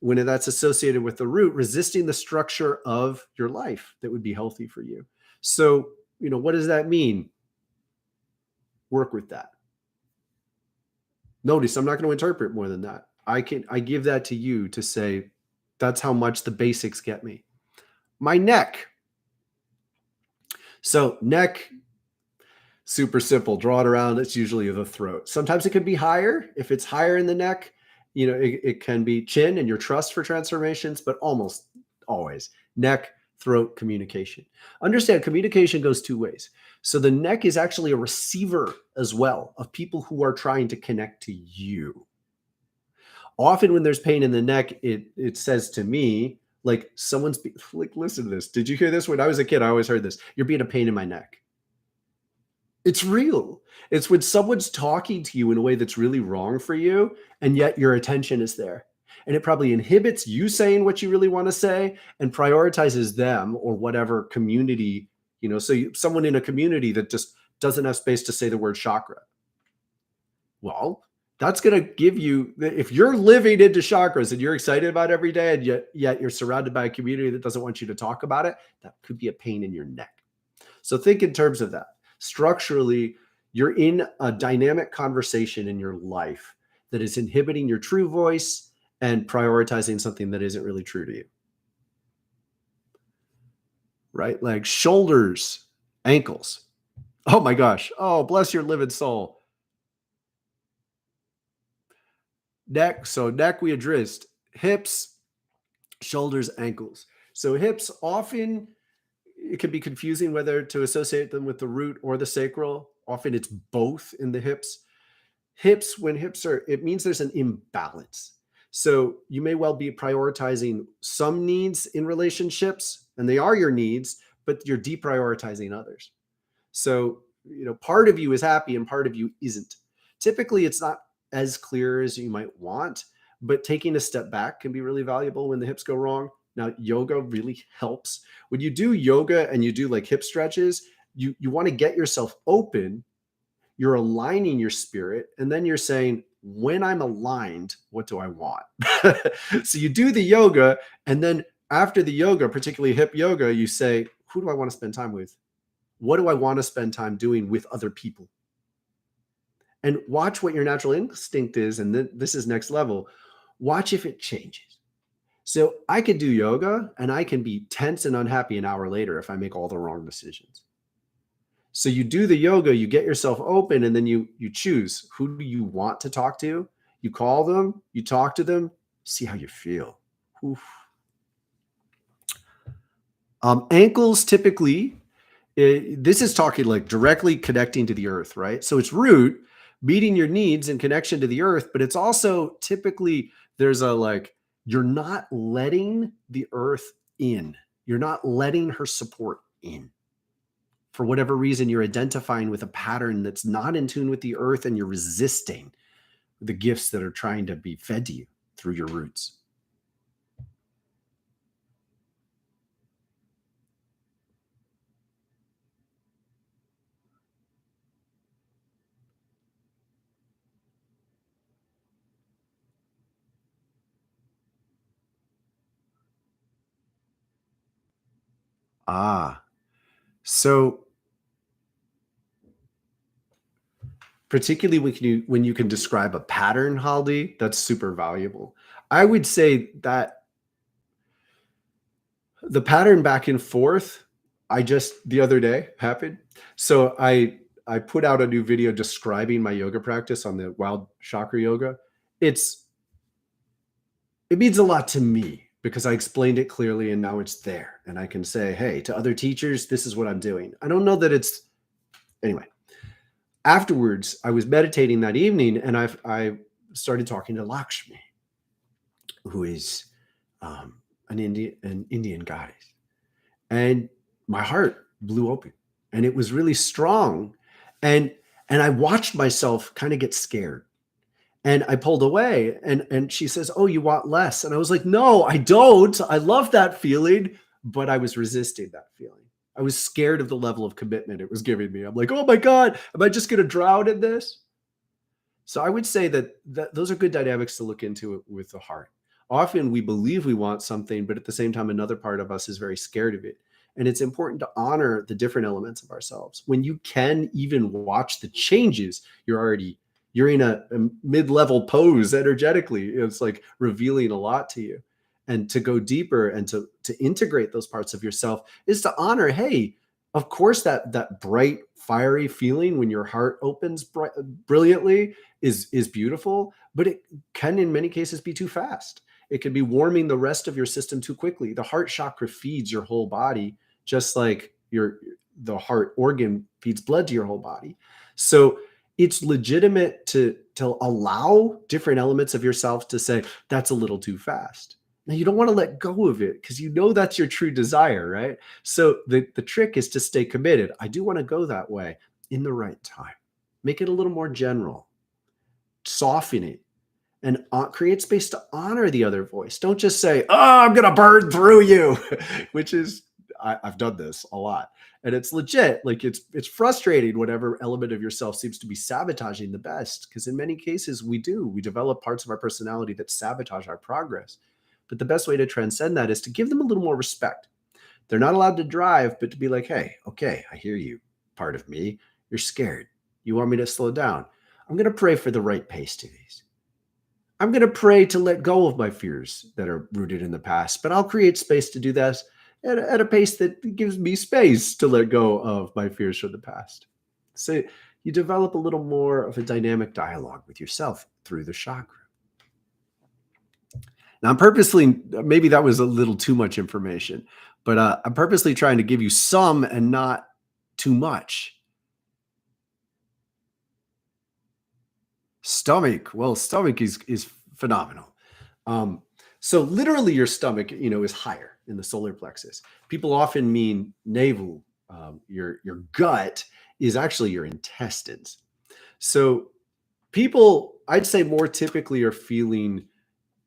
When that's associated with the root, resisting the structure of your life that would be healthy for you. So, what does that mean? Work with that. Notice I'm not going to interpret more than that. I give that to you to say, that's how much the basics get me. My neck. So neck, super simple. Draw it around. It's usually the throat. Sometimes it could be higher. If it's higher in the neck, it can be chin and your trust for transformations, but almost always neck, throat, communication. Understand, communication goes 2 ways. So the neck is actually a receiver as well of people who are trying to connect to you. Often when there's pain in the neck, it says to me, like someone's like, listen to this. Did you hear this? When I was a kid, I always heard this. You're being a pain in my neck. It's real. It's when someone's talking to you in a way that's really wrong for you, and yet your attention is there. And it probably inhibits you saying what you really want to say and prioritizes them or whatever community, someone in a community that just doesn't have space to say the word chakra. Well, that's going to give you, if you're living into chakras and you're excited about every day, and yet you're surrounded by a community that doesn't want you to talk about it, that could be a pain in your neck. So think in terms of that. Structurally, you're in a dynamic conversation in your life that is inhibiting your true voice and prioritizing something that isn't really true to you. Right leg, shoulders, ankles. Oh my gosh. Oh, bless your living soul. Neck. So neck we addressed. Hips, shoulders, ankles. So hips, often it can be confusing whether to associate them with the root or the sacral. Often it's both in the hips. When hips are, it means there's an imbalance. So you may well be prioritizing some needs in relationships, and they are your needs, but you're deprioritizing others. So, part of you is happy and part of you isn't. Typically, it's not as clear as you might want, but taking a step back can be really valuable when the hips go wrong. Now, yoga really helps. When you do yoga and you do like hip stretches, you want to get yourself open. You're aligning your spirit, and then you're saying, when I'm aligned, what do I want? So you do the yoga, and then after the yoga, particularly hip yoga, you say, who do I want to spend time with? What do I want to spend time doing with other people? And watch what your natural instinct is. And this is next level. Watch if it changes. So I could do yoga and I can be tense and unhappy an hour later if I make all the wrong decisions. So you do the yoga, you get yourself open, and then you choose who do you want to talk to. You call them, you talk to them, see how you feel. Oof. Ankles typically, this is talking like directly connecting to the earth, right? So it's root, meeting your needs and connection to the earth, but it's also typically there's a like, you're not letting the earth in. You're not letting her support in. For whatever reason, you're identifying with a pattern that's not in tune with the earth, and you're resisting the gifts that are trying to be fed to you through your roots. So particularly when you can describe a pattern, Haldi, that's super valuable. I would say that the pattern back and forth, I just the other day happened. So I put out a new video describing my yoga practice on the wild chakra yoga. It means a lot to me because I explained it clearly and now it's there. And I can say, hey, to other teachers, this is what I'm doing. I don't know that it's anyway. Afterwards, I was meditating that evening and I started talking to Lakshmi, who is an Indian goddess. And my heart blew open and it was really strong. And I watched myself kind of get scared. And I pulled away and she says, oh, you want less? And I was like, no, I don't. I love that feeling, but I was resisting that feeling. I was scared of the level of commitment it was giving me. I'm like, oh my God, am I just going to drown in this? So I would say that those are good dynamics to look into with the heart. Often we believe we want something, but at the same time, another part of us is very scared of it. And it's important to honor the different elements of ourselves. When you can even watch the changes, you're in a mid-level pose energetically. It's like revealing a lot to you. And to go deeper and to integrate those parts of yourself is to honor, hey, of course, that bright, fiery feeling when your heart opens brilliantly is beautiful, but it can in many cases be too fast. It can be warming the rest of your system too quickly. The heart chakra feeds your whole body, just like the heart organ feeds blood to your whole body. So it's legitimate to allow different elements of yourself to say, that's a little too fast. Now, you don't want to let go of it because you know that's your true desire, right? So the trick is to stay committed. I do want to go that way in the right time. Make it a little more general. Soften it and create space to honor the other voice. Don't just say, oh, I'm going to burn through you, which is, I've done this a lot. And it's legit. Like it's frustrating whatever element of yourself seems to be sabotaging the best. Because in many cases we develop parts of our personality that sabotage our progress. But the best way to transcend that is to give them a little more respect. They're not allowed to drive, but to be like, hey, okay, I hear you, part of me. You're scared. You want me to slow down. I'm going to pray for the right pace to these. I'm going to pray to let go of my fears that are rooted in the past, but I'll create space to do that at a pace that gives me space to let go of my fears from the past. So you develop a little more of a dynamic dialogue with yourself through the chakra. Now, I'm purposely, maybe that was a little too much information, but I'm purposely trying to give you some and not too much. Stomach. Well, stomach is phenomenal. So literally your stomach, is higher in the solar plexus. People often mean navel. Your gut is actually your intestines. So people, I'd say more typically are feeling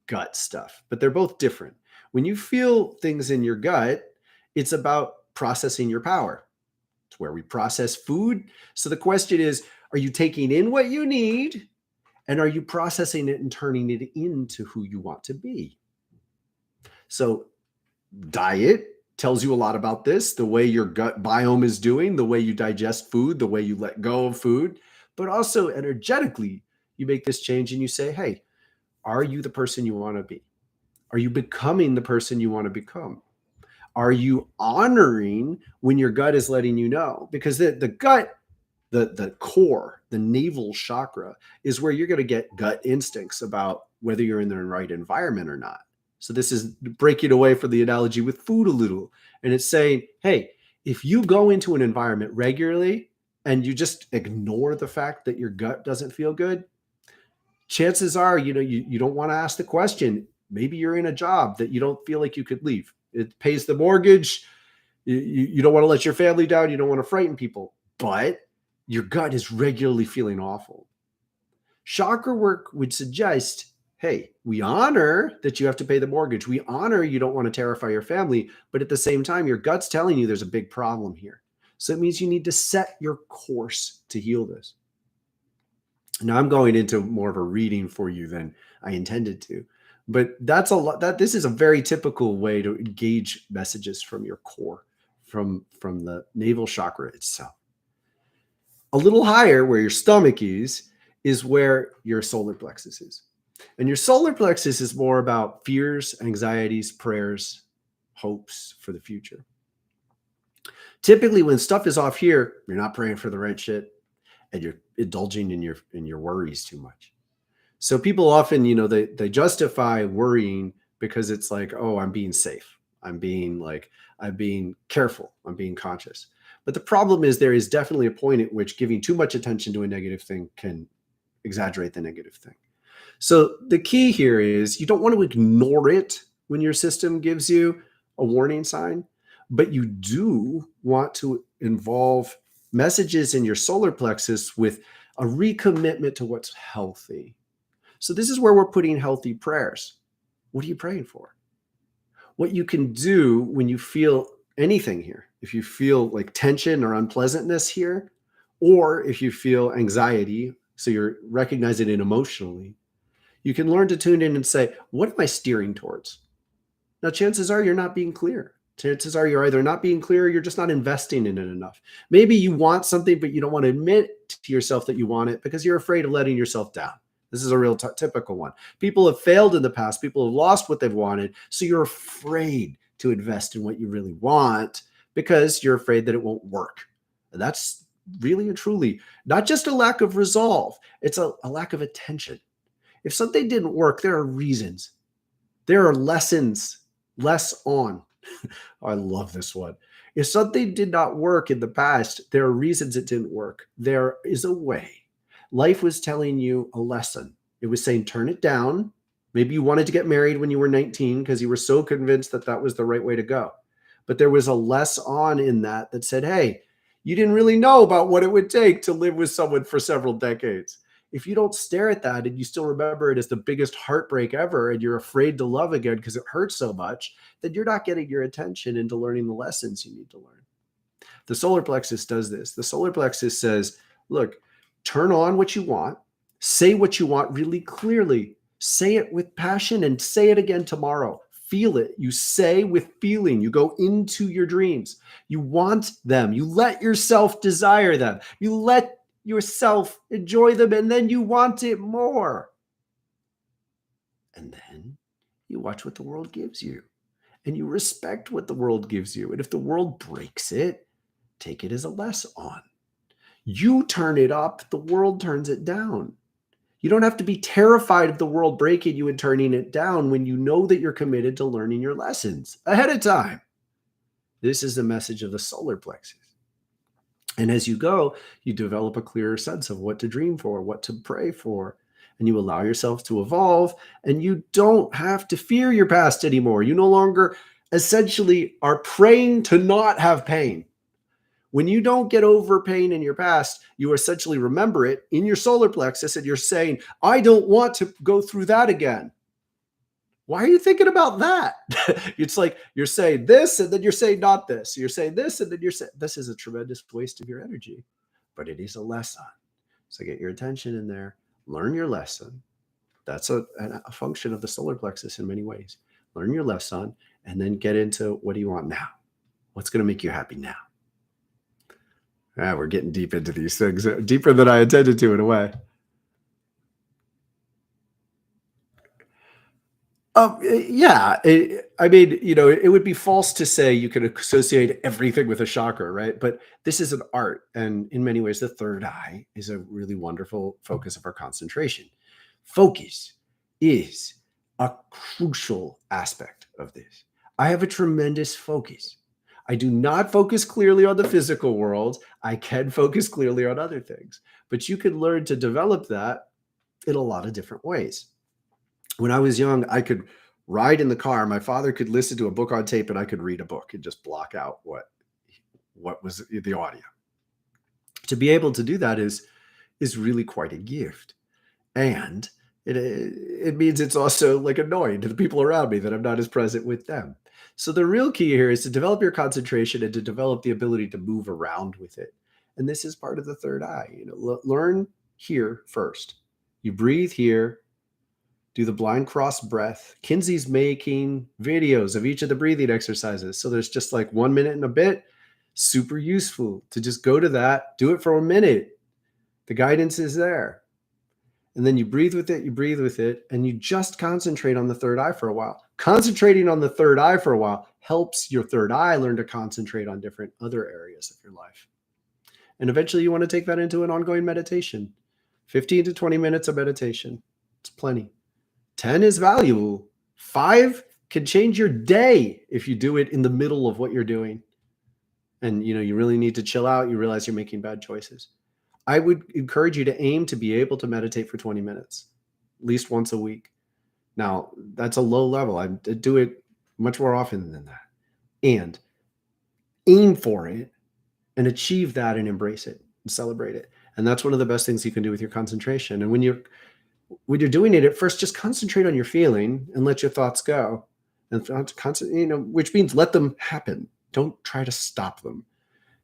gut stuff, but they're both different. When you feel things in your gut, it's about processing your power. It's where we process food. So the question is, are you taking in what you need? And are you processing it and turning it into who you want to be? So diet tells you a lot about this, the way your gut biome is doing, the way you digest food, the way you let go of food, but also energetically, you make this change and you say, hey, are you the person you want to be? Are you becoming the person you want to become? Are you honoring when your gut is letting you know? Because the gut, the core, the navel chakra is where you're going to get gut instincts about whether you're in the right environment or not. So this is breaking away from the analogy with food a little. And it's saying, hey, if you go into an environment regularly and you just ignore the fact that your gut doesn't feel good, chances are, you don't want to ask the question. Maybe you're in a job that you don't feel like you could leave. It pays the mortgage. You don't want to let your family down. You don't want to frighten people, but your gut is regularly feeling awful. Chakra work would suggest, hey, we honor that you have to pay the mortgage. We honor you don't want to terrify your family, but at the same time, your gut's telling you there's a big problem here. So it means you need to set your course to heal this. Now I'm going into more of a reading for you than I intended to, but that's a lot. This is a very typical way to engage messages from your core, from the navel chakra itself. A little higher, where your stomach is where your solar plexus is. And your solar plexus is more about fears, anxieties, prayers, hopes for the future. Typically, when stuff is off here, you're not praying for the right shit, and you're indulging in your worries too much. So people often, they justify worrying because it's like, oh, I'm being safe. I'm being careful. I'm being conscious. But the problem is there is definitely a point at which giving too much attention to a negative thing can exaggerate the negative thing. So the key here is you don't want to ignore it when your system gives you a warning sign, but you do want to involve messages in your solar plexus with a recommitment to what's healthy. So this is where we're putting healthy prayers. What are you praying for? What you can do when you feel anything here, if you feel like tension or unpleasantness here, or if you feel anxiety, so you're recognizing it emotionally, you can learn to tune in and say, what am I steering towards? Now, chances are you're not being clear. Chances are you're either not being clear or you're just not investing in it enough. Maybe you want something, but you don't want to admit to yourself that you want it because you're afraid of letting yourself down. This is a real typical one. People have failed in the past. People have lost what they've wanted. So you're afraid to invest in what you really want because you're afraid that it won't work. And that's really and truly not just a lack of resolve. It's a lack of attention. If something didn't work, there are reasons. There are lessons, less on. I love this one. If something did not work in the past, there are reasons it didn't work. There is a way. Life was telling you a lesson. It was saying, turn it down. Maybe you wanted to get married when you were 19 because you were so convinced that that was the right way to go. But there was a less on in that said, hey, you didn't really know about what it would take to live with someone for several decades. If you don't stare at that and you still remember it as the biggest heartbreak ever and you're afraid to love again because it hurts so much, then you're not getting your attention into learning the lessons you need to learn. The solar plexus does this. The solar plexus says, look, turn on what you want, say what you want really clearly, say it with passion and say it again tomorrow. Feel it. You say with feeling. You go into your dreams. You want them. You let yourself desire them. You let yourself enjoy them, and then you want it more. And then you watch what the world gives you, and you respect what the world gives you. And if the world breaks it, take it as a less on. You turn it up, the world turns it down. You don't have to be terrified of the world breaking you and turning it down when you know that you're committed to learning your lessons ahead of time. This is the message of the solar plexus. And as you go, you develop a clearer sense of what to dream for, what to pray for, and you allow yourself to evolve, and you don't have to fear your past anymore. You no longer essentially are praying to not have pain. When you don't get over pain in your past, you essentially remember it in your solar plexus and you're saying, I don't want to go through that again. Why are you thinking about that? It's like you're saying this and then you're saying not this. You're saying this and then you're saying this is a tremendous waste of your energy, but it is a lesson. So get your attention in there, learn your lesson. That's a function of the solar plexus in many ways. Learn your lesson and then get into what do you want now? What's going to make you happy now? We're getting deep into these things, deeper than I intended to in a way. Yeah. I mean, it would be false to say you can associate everything with a chakra, right? But this is an art. And in many ways, the third eye is a really wonderful focus of our concentration. Focus is a crucial aspect of this. I have a tremendous focus. I do not focus clearly on the physical world. I can focus clearly on other things, but you can learn to develop that in a lot of different ways. When I was young, I could ride in the car. My father could listen to a book on tape and I could read a book and just block out what was the audio. To be able to do that is really quite a gift. And it means it's also like annoying to the people around me that I'm not as present with them. So the real key here is to develop your concentration and to develop the ability to move around with it. And this is part of the third eye. Learn here first. You breathe here, do the blind cross breath. Kinsey's making videos of each of the breathing exercises. So there's just like 1 minute and a bit. Super useful to just go to that, do it for a minute. The guidance is there. And then you breathe with it, and you just concentrate on the third eye for a while. Concentrating on the third eye for a while helps your third eye learn to concentrate on different other areas of your life. And eventually you want to take that into an ongoing meditation. 15 to 20 minutes of meditation. It's plenty. 10 is valuable. 5 can change your day if you do it in the middle of what you're doing. And you really need to chill out. You realize you're making bad choices. I would encourage you to aim to be able to meditate for 20 minutes, at least once a week. Now, that's a low level. I do it much more often than that. And aim for it and achieve that and embrace it and celebrate it. And that's one of the best things you can do with your concentration. And when you're doing it at first, just concentrate on your feeling and let your thoughts go. And which means let them happen. Don't try to stop them.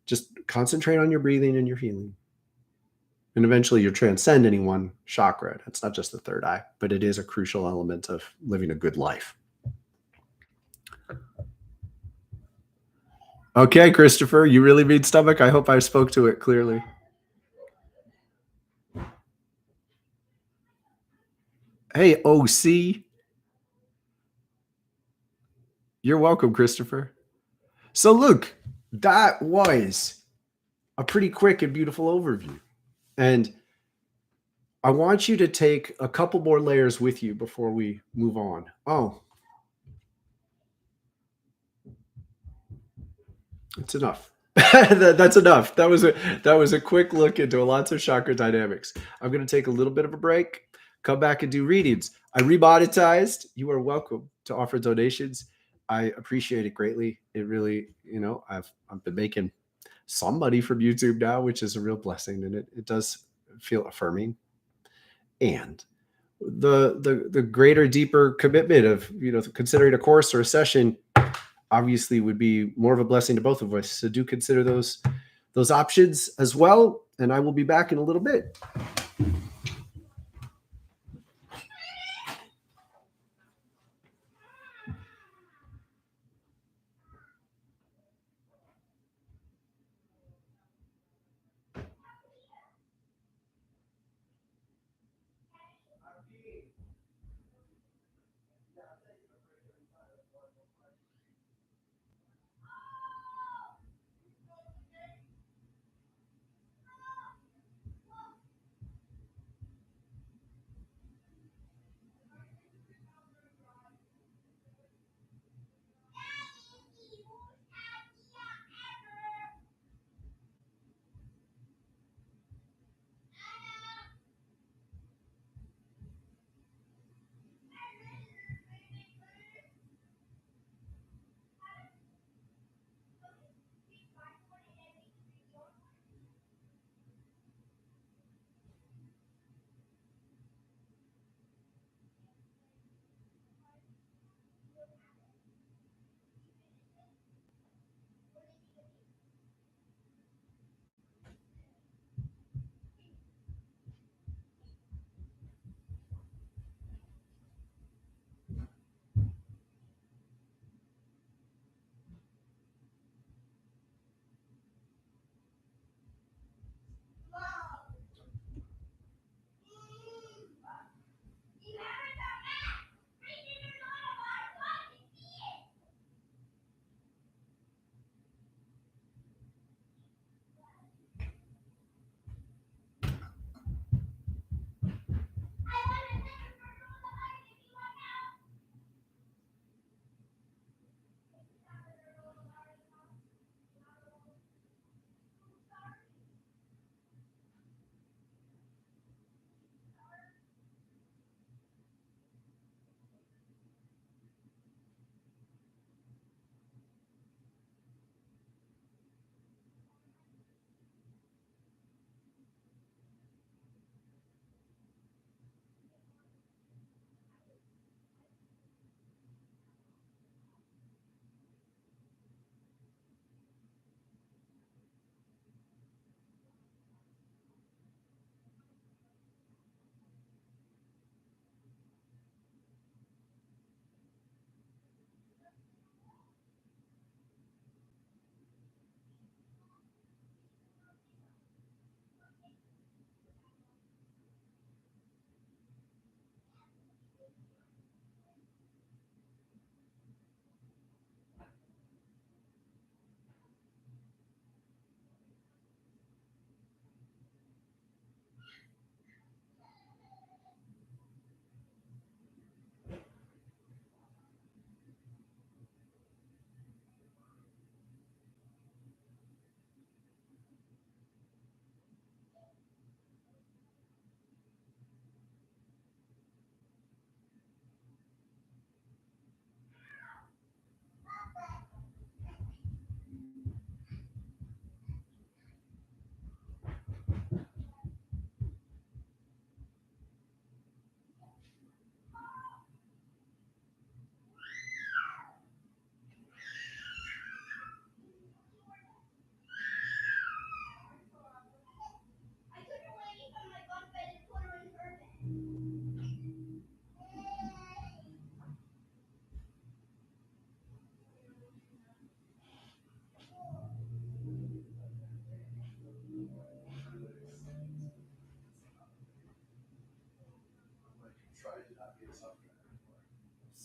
Just concentrate on your breathing and your feeling. And eventually you'll transcend any one chakra. It's not just the third eye, but it is a crucial element of living a good life. Okay, Christopher, you really mean stomach? I hope I spoke to it clearly. Hey, OC. You're welcome, Christopher. So look, that was a pretty quick and beautiful overview. And I want you to take a couple more layers with you before we move on. Oh, it's enough. That's enough. That was a quick look into lots of chakra dynamics. I'm going to take a little bit of a break, come back and do readings. I remonetized. You are welcome to offer donations. I appreciate it greatly. It really, I've been making some money from YouTube now, which is a real blessing, and it does feel affirming. And the greater, deeper commitment of considering a course or a session obviously would be more of a blessing to both of us. So do consider those options as well. And I will be back in a little bit.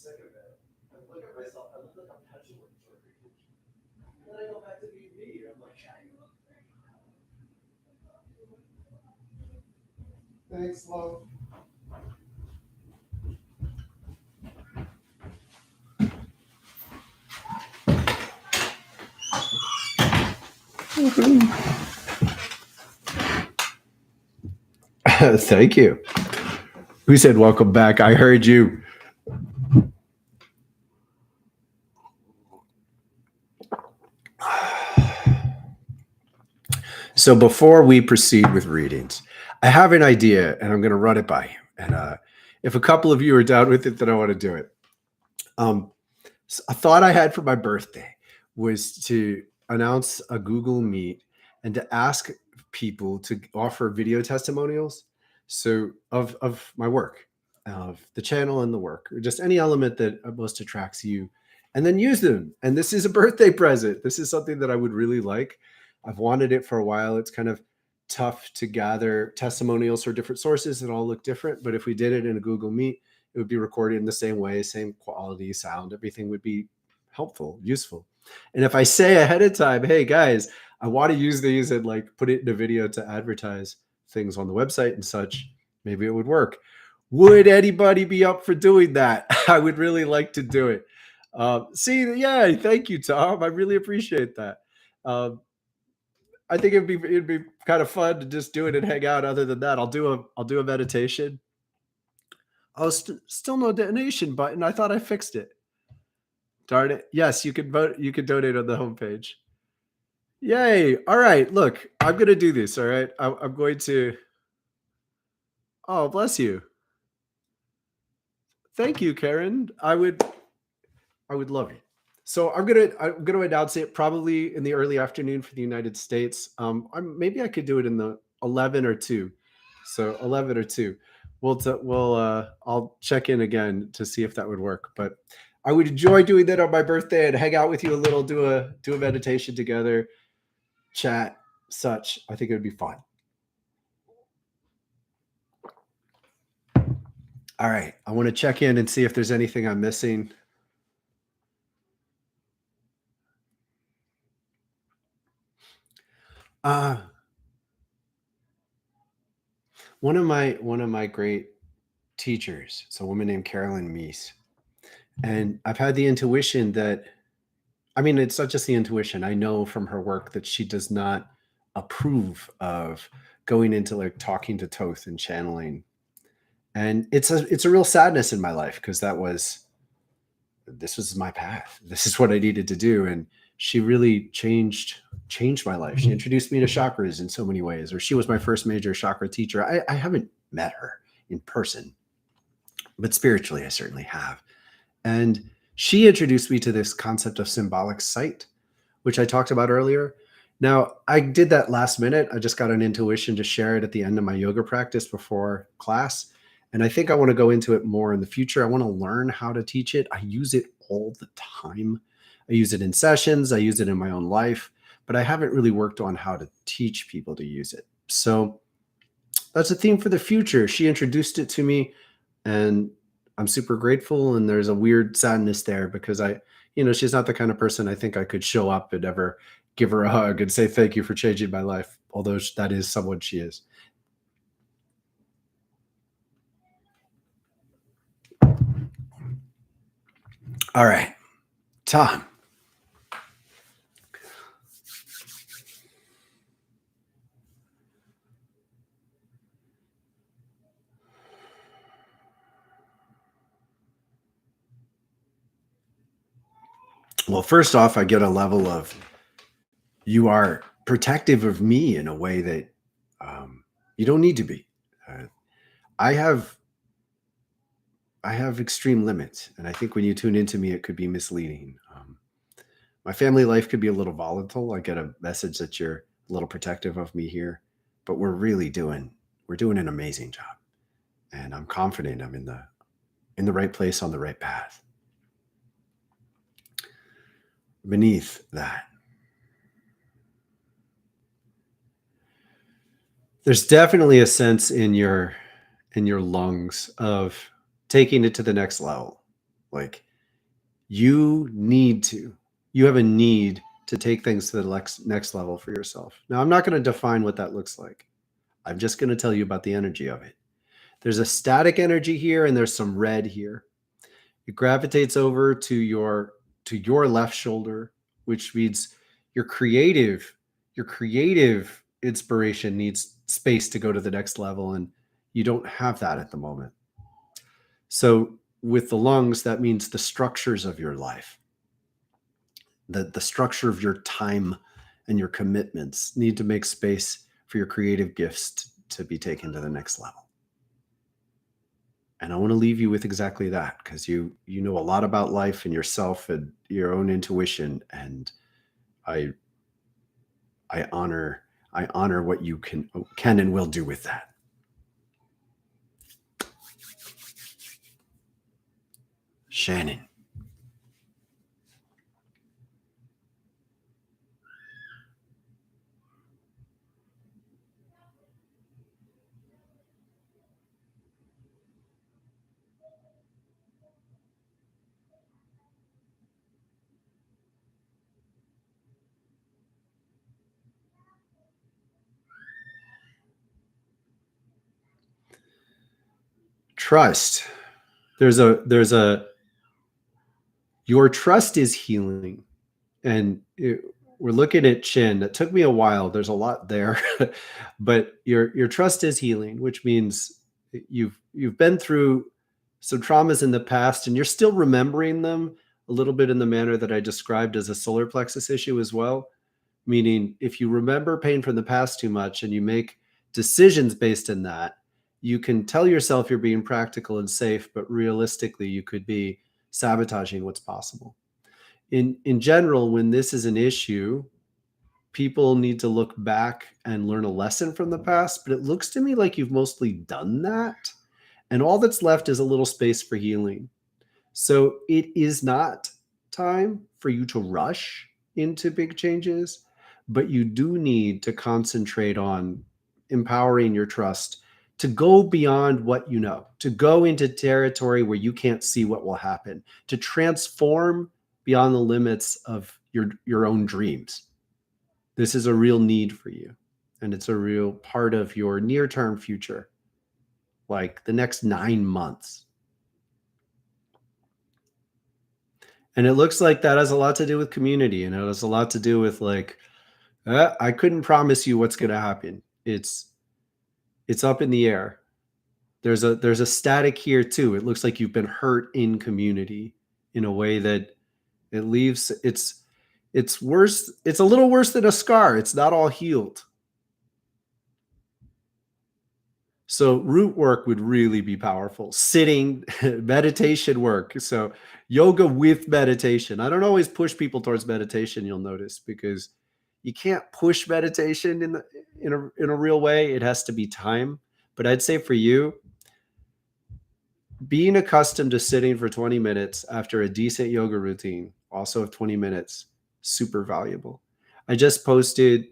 sick of it. I look at myself, I look like I'm petulant. And then I go back to being me. I'm like, yeah, you look great. Thanks, love. Thank you. Who said welcome back? I heard you. So before we proceed with readings, I have an idea and I'm going to run it by you. And if a couple of you are down with it, then I want to do it. A thought I had for my birthday was to announce a Google Meet and to ask people to offer video testimonials. So of my work, of the channel and the work, or just any element that most attracts you, and then use them. And this is a birthday present. This is something that I would really like. I've wanted it for a while. It's kind of tough to gather testimonials from different sources that all look different. But if we did it in a Google Meet, it would be recorded in the same way, same quality, sound, everything would be helpful, useful. And if I say ahead of time, hey guys, I want to use these and like put it in a video to advertise things on the website and such, maybe it would work. Would anybody be up for doing that? I would really like to do it. Yeah, thank you, Tom. I really appreciate that. I think it'd be kind of fun to just do it and hang out. Other than that, I'll do a meditation. Oh, still no donation button. I thought I fixed it. Darn it. Yes, you can vote. You can donate on the homepage. Yay. All right. Look, I'm going to do this. All right. I'm going to. Oh, bless you. Thank you, Karen. I would love it. So I'm gonna announce it probably in the early afternoon for the United States. Maybe I could do it in the 11 or 2. So 11 or 2. I'll check in again to see if that would work. But I would enjoy doing that on my birthday and hang out with you a little, do a meditation together, chat, such. I think it would be fun. All right. I want to check in and see if there's anything I'm missing. One of my great teachers, it's a woman named Carolyn Meese. And I've had the intuition that, I mean, it's not just the intuition. I know from her work that she does not approve of going into like talking to Thoth and channeling. And it's a real sadness in my life because this was my path. This is what I needed to do. And she really changed my life. She introduced me to chakras in so many ways, or she was my first major chakra teacher. I haven't met her in person, but spiritually I certainly have. And she introduced me to this concept of symbolic sight, which I talked about earlier. Now, I did that last minute. I just got an intuition to share it at the end of my yoga practice before class. And I think I want to go into it more in the future. I want to learn how to teach it. I use it all the time. I use it in sessions. I use it in my own life, but I haven't really worked on how to teach people to use it. So that's a theme for the future. She introduced it to me and I'm super grateful. And there's a weird sadness there because she's not the kind of person I think I could show up and ever give her a hug and say, thank you for changing my life. Although that is someone she is. All right, Tom. Well, first off, I get a level of you are protective of me in a way that you don't need to be. I have extreme limits, and I think when you tune into me, it could be misleading. My family life could be a little volatile. I get a message that you're a little protective of me here, but we're doing an amazing job, and I'm confident I'm in the right place on the right path. Beneath that, there's definitely a sense in your lungs of taking it to the next level. Like you have a need to take things to the next level for yourself. Now, I'm not going to define what that looks like. I'm just going to tell you about the energy of it. There's a static energy here and there's some red here. It gravitates over to your left shoulder, which means your creative inspiration needs space to go to the next level, and you don't have that at the moment. So with the lungs, that means the structures of your life, the structure of your time and your commitments need to make space for your creative gifts to be taken to the next level. And I want to leave you with exactly that, because you know a lot about life and yourself and your own intuition, and I honor what you can and will do with that. Shannon. Trust. Your trust is healing. And we're looking at Chin. It took me a while. There's a lot there, but your trust is healing, which means you've been through some traumas in the past, and you're still remembering them a little bit in the manner that I described as a solar plexus issue as well. Meaning, if you remember pain from the past too much and you make decisions based in that, you can tell yourself you're being practical and safe, but realistically, you could be sabotaging what's possible. In general, when this is an issue, people need to look back and learn a lesson from the past, but it looks to me like you've mostly done that. And all that's left is a little space for healing. So it is not time for you to rush into big changes, but you do need to concentrate on empowering your trust to go beyond what you know, to go into territory where you can't see what will happen, to transform beyond the limits of your own dreams. This is a real need for you, and it's a real part of your near-term future, like the next 9 months. And it looks like that has a lot to do with community, and it has a lot to do with like, I couldn't promise you what's going to happen. It's up in the air. There's a static here too. It looks like you've been hurt in community in a way that it leaves, it's worse. It's a little worse than a scar. It's not all healed. So root work would really be powerful. Sitting, meditation work. So yoga with meditation. I don't always push people towards meditation, you'll notice, because you can't push meditation in a real way. It has to be time. But I'd say for you, being accustomed to sitting for 20 minutes after a decent yoga routine, also of 20 minutes, super valuable. I just posted.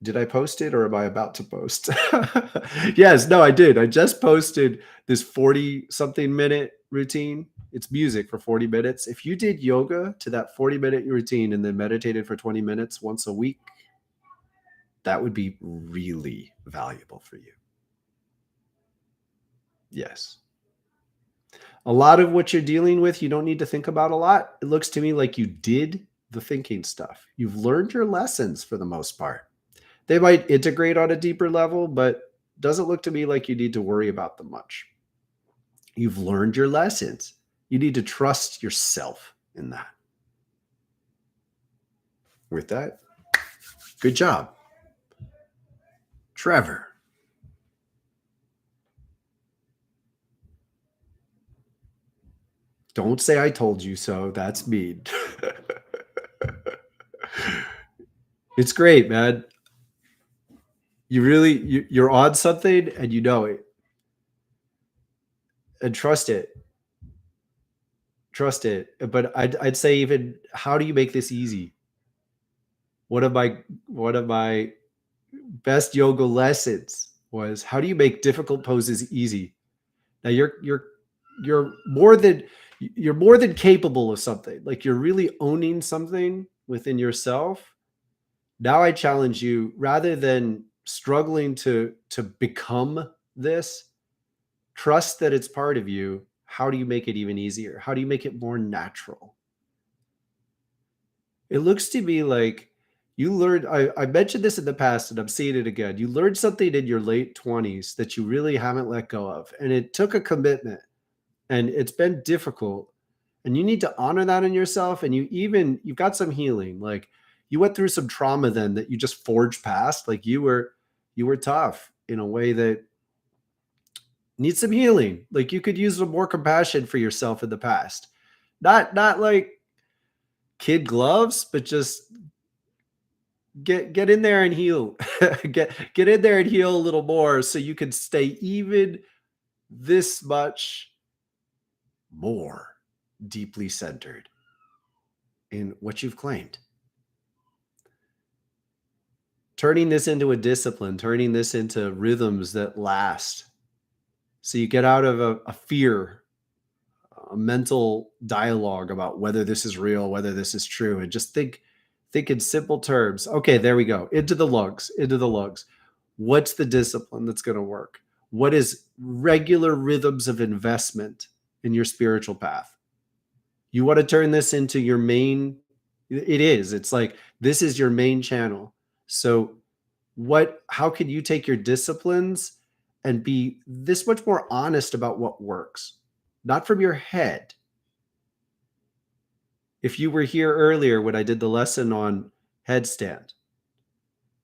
Did I post it, or am I about to post? Yes, no, I did. I just posted this 40-something minute routine. It's music for 40 minutes. If you did yoga to that 40-minute routine and then meditated for 20 minutes once a week, that would be really valuable for you. Yes. A lot of what you're dealing with, you don't need to think about a lot. It looks to me like you did the thinking stuff. You've learned your lessons for the most part. They might integrate on a deeper level, but doesn't look to me like you need to worry about them much. You've learned your lessons. You need to trust yourself in that. With that, good job. Trevor. Don't say I told you so. That's mean. It's great, man. You're on something and you know it. And trust it. Trust it. But I'd say, even, how do you make this easy? One of my best yoga lessons was, how do you make difficult poses easy? Now you're more than You're more than capable of something. Like you're really owning something within yourself. Now I challenge you, rather than struggling to become this, trust that it's part of you. How do you make it even easier? How do you make it more natural? It looks to me like you learned, I mentioned this in the past and I'm seeing it again. You learned something in your late 20s that you really haven't let go of. And it took a commitment and it's been difficult. And you need to honor that in yourself. And you've got some healing. Like you went through some trauma then that you just forged past. Like you were tough in a way that needs some healing. Like you could use some more compassion for yourself in the past. Not like kid gloves, but just get in there and heal. get in there and heal a little more so you can stay even this much more deeply centered in what you've claimed. Turning this into a discipline, turning this into rhythms that last. So you get out of a fear, a mental dialogue about whether this is real, whether this is true, and just think in simple terms. Okay, there we go. Into the lugs. What's the discipline that's going to work? What is regular rhythms of investment in your spiritual path? You want to turn this into your main, it's like, this is your main channel. So how can you take your disciplines and be this much more honest about what works? Not from your head. If you were here earlier when I did the lesson on headstand,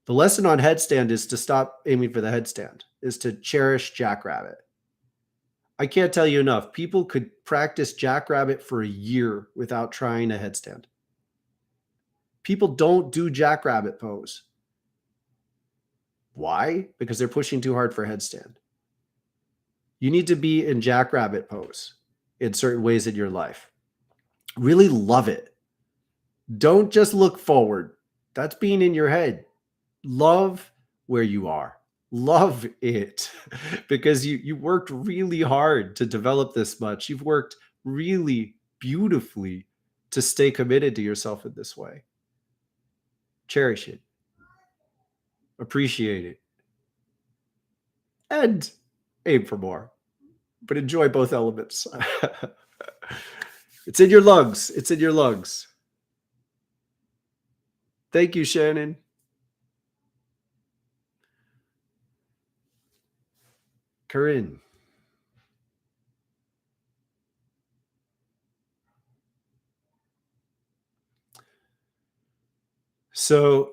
the lesson on headstand is to stop aiming for the headstand, is to cherish jackrabbit. I can't tell you enough. People could practice jackrabbit for a year without trying a headstand. People don't do jackrabbit pose. Why? Because they're pushing too hard for headstand. You need to be in jackrabbit pose in certain ways in your life. Really love it. Don't just look forward. That's being in your head. Love where you are. Love it. Because you worked really hard to develop this much. You've worked really beautifully to stay committed to yourself in this way. Cherish it. Appreciate it. And aim for more. But enjoy both elements. It's in your lungs. It's in your lungs. Thank you, Shannon. Corinne. So,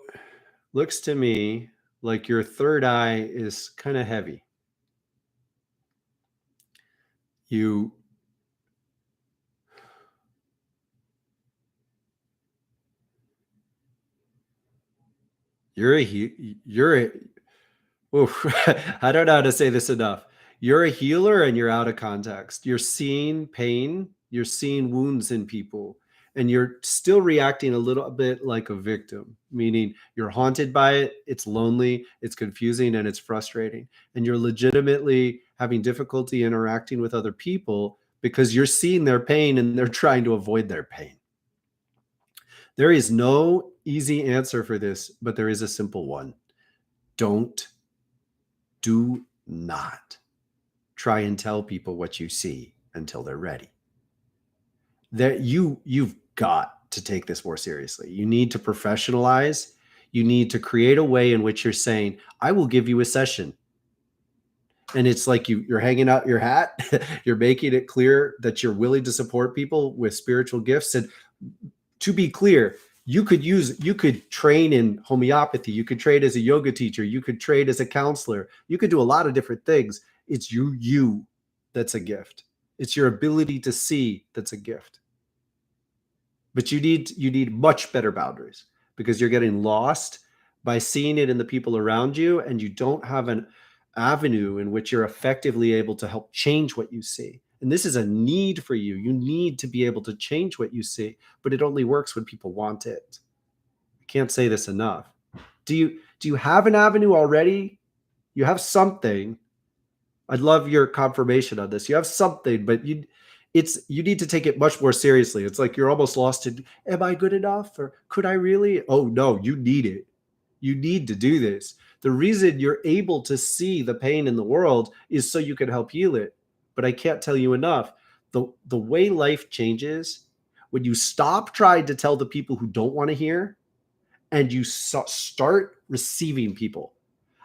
looks to me like your third eye is kind of heavy. You're I don't know how to say this enough. You're a healer and you're out of context. You're seeing pain, you're seeing wounds in people, and you're still reacting a little bit like a victim, meaning you're haunted by it, it's lonely, it's confusing, and it's frustrating. And you're legitimately having difficulty interacting with other people because you're seeing their pain and they're trying to avoid their pain. There is no easy answer for this, but there is a simple one. Do not try and tell people what you see until they're ready. You've got to take this more seriously. You need to professionalize. You need to create a way in which you're saying, I will give you a session. And it's like you're hanging out your hat. You're making it clear that you're willing to support people with spiritual gifts. And to be clear, you could train in homeopathy. You could train as a yoga teacher. You could train as a counselor. You could do a lot of different things. It's you that's a gift. It's your ability to see that's a gift. But you need much better boundaries because you're getting lost by seeing it in the people around you, and you don't have an avenue in which you're effectively able to help change what you see. And this is a need for you. You need to be able to change what you see, but it only works when people want it. I can't say this enough. Do you have an avenue already? You have something. I'd love your confirmation on this. You have something, but you need to take it much more seriously. It's like you're almost lost in, am I good enough? Or could I really? Oh no, you need it. You need to do this. The reason you're able to see the pain in the world is so you can help heal it. But I can't tell you enough. The way life changes when you stop trying to tell the people who don't want to hear and you start receiving people.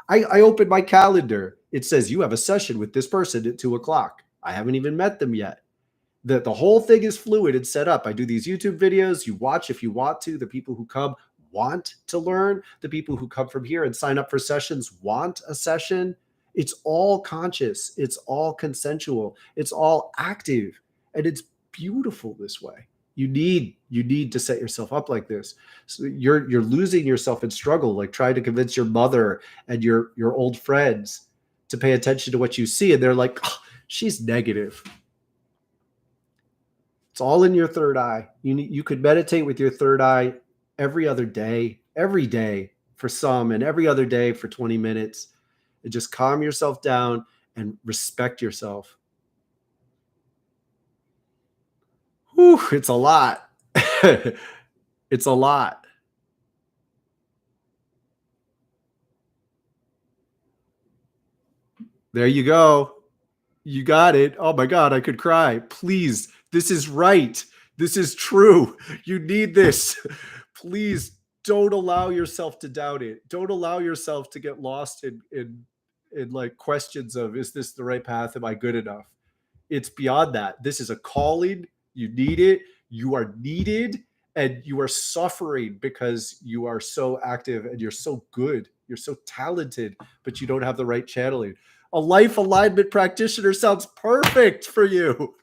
I opened my calendar. It says you have a session with this person at 2 o'clock. I haven't even met them yet. The whole thing is fluid and set up. I do these YouTube videos. You watch if you want to. The people who come want to learn. The people who come from here and sign up for sessions want a session. It's all conscious. It's all consensual. It's all active. And it's beautiful this way. You need to set yourself up like this. So you're losing yourself in struggle, like trying to convince your mother and your old friends to pay attention to what you see. And they're like, oh, she's negative. It's all in your third eye. You could meditate with your third eye every day for some, and every other day for 20 minutes. And just calm yourself down and respect yourself. Whew, it's a lot. It's a lot. There you go. You got it. Oh my God, I could cry. Please, this is right. This is true. You need this. Please don't allow yourself to doubt it. Don't allow yourself to get lost in like questions of, is this the right path? Am I good enough? It's beyond that. This is a calling. You need it. You are needed, and you are suffering because you are so active and you're so good. You're so talented, but you don't have the right channeling. A life alignment practitioner sounds perfect for you.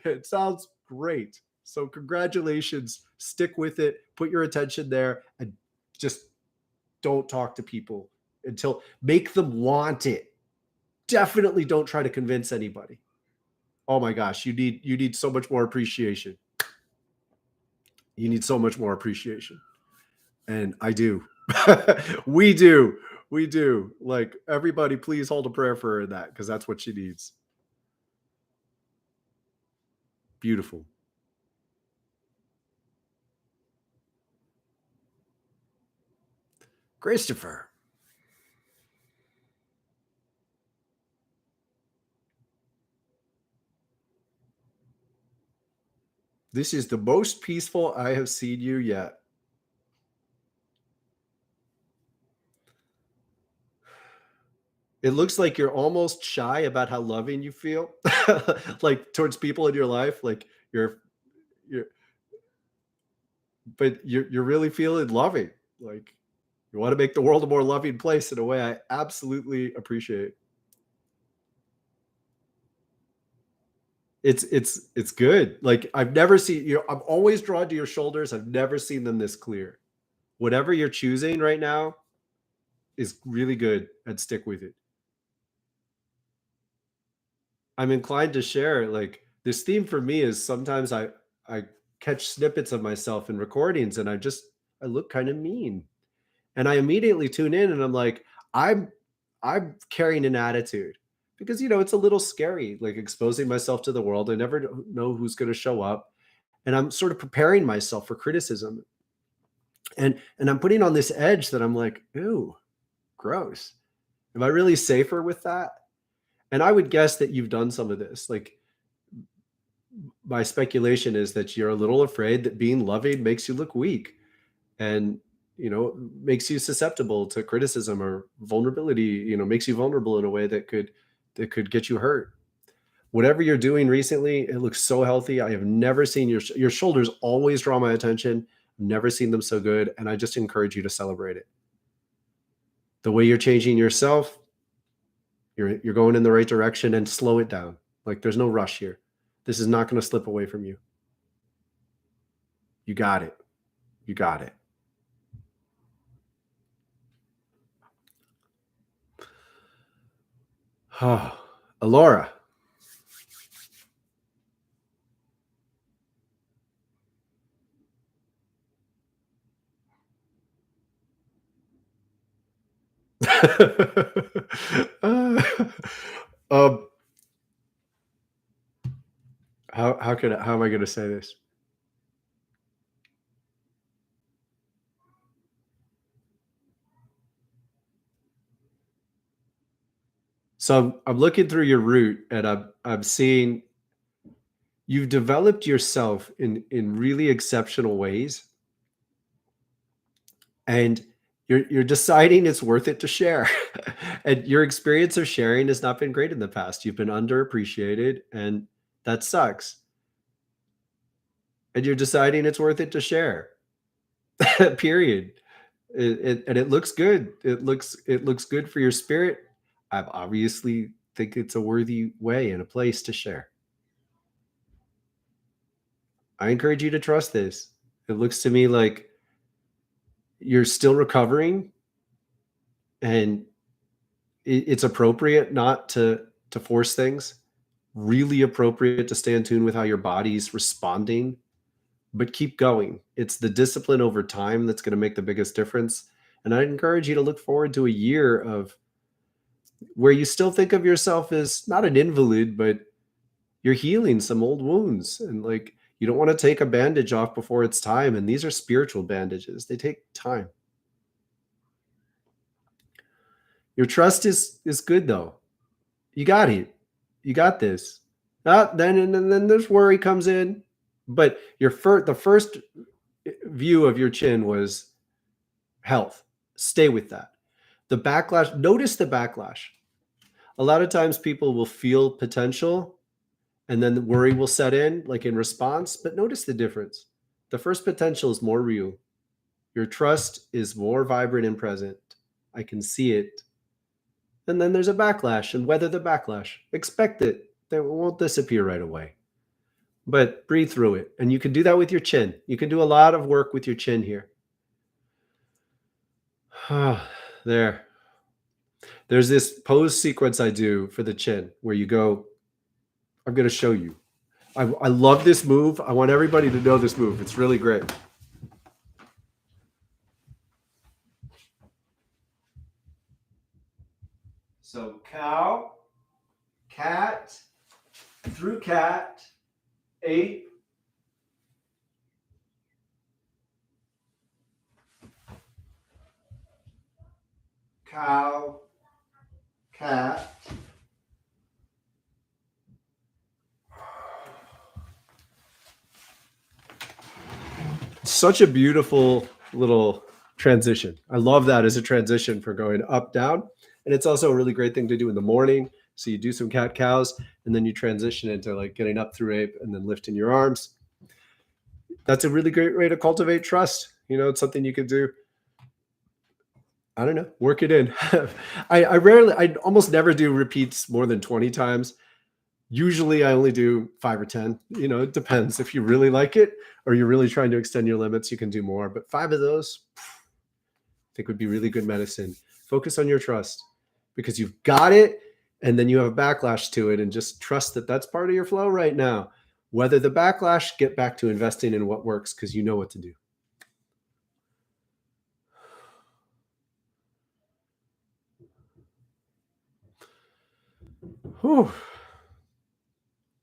It sounds great. So congratulations. Stick with it. Put your attention there and just don't talk to people until make them want it. Definitely don't try to convince anybody. Oh my gosh, you need so much more appreciation. You need so much more appreciation. And I do. We do. We do. Like, everybody, please hold a prayer for her in that, because that's what she needs. Beautiful. Christopher. This is the most peaceful I have seen you yet. It looks like you're almost shy about how loving you feel, like towards people in your life. Like you're, but you're really feeling loving. Like you want to make the world a more loving place in a way I absolutely appreciate. It's good. Like I've never seen you. I'm always drawn to your shoulders. I've never seen them this clear. Whatever you're choosing right now is really good, and stick with it. I'm inclined to share, like, this theme for me is sometimes I catch snippets of myself in recordings and I look kind of mean. And I immediately tune in and I'm like, I'm I'm carrying an attitude because it's a little scary, like exposing myself to the world. I never know who's going to show up, and I'm sort of preparing myself for criticism. And I'm putting on this edge that I'm like, ooh, gross. Am I really safer with that? And I would guess that you've done some of this. Like, my speculation is that you're a little afraid that being loving makes you look weak, and makes you susceptible to criticism or vulnerability, makes you vulnerable in a way that could get you hurt. Whatever you're doing recently, it looks so healthy. I have never seen your shoulders always draw my attention. Never seen them so good, and I just encourage you to celebrate it. The way you're changing yourself, you're going in the right direction, and slow it down. Like, there's no rush here. This is not going to slip away from you. You got it. You got it. Alora. Uh, um, How am I going to say this? So I'm looking through your root, and I'm seeing you've developed yourself in really exceptional ways, and you're deciding it's worth it to share. And your experience of sharing has not been great in the past. You've been underappreciated, and that sucks. And you're deciding it's worth it to share. Period. And it looks good. It looks good for your spirit. I obviously think it's a worthy way and a place to share. I encourage you to trust this. It looks to me like you're still recovering, and it's appropriate not to force things. Really appropriate to stay in tune with how your body's responding, but keep going. It's the discipline over time that's going to make the biggest difference. And I encourage you to look forward to a year of where you still think of yourself as not an invalid, but you're healing some old wounds. And like, you don't want to take a bandage off before it's time. And these are spiritual bandages, they take time. Your trust is good though. You got it. You got this. Then there's worry comes in. But the first view of your chin was health. Stay with that. The backlash, notice the backlash. A lot of times people will feel potential, and then the worry will set in, like in response. But notice the difference. The first potential is more real. Your trust is more vibrant and present. I can see it. And then there's a backlash, and weather the backlash. Expect it. It won't disappear right away. But breathe through it. And you can do that with your chin. You can do a lot of work with your chin here. There. There's this pose sequence I do for the chin where you go, I'm going to show you. I love this move. I want everybody to know this move. It's really great. So cow, cat, through cat, ape, cow, cat. Such a beautiful little transition. I love that as a transition for going up, down. And it's also a really great thing to do in the morning. So you do some cat cows, and then you transition into like getting up through ape and then lifting your arms. That's a really great way to cultivate trust. It's something you can do. I don't know, work it in. I almost never do repeats more than 20 times. Usually I only do 5 or 10. It depends. If you really like it or you're really trying to extend your limits, you can do more. But 5 of those, I think would be really good medicine. Focus on your trust because you've got it, and then you have a backlash to it, and just trust that that's part of your flow right now. Whether the backlash, get back to investing in what works because you know what to do. Whew.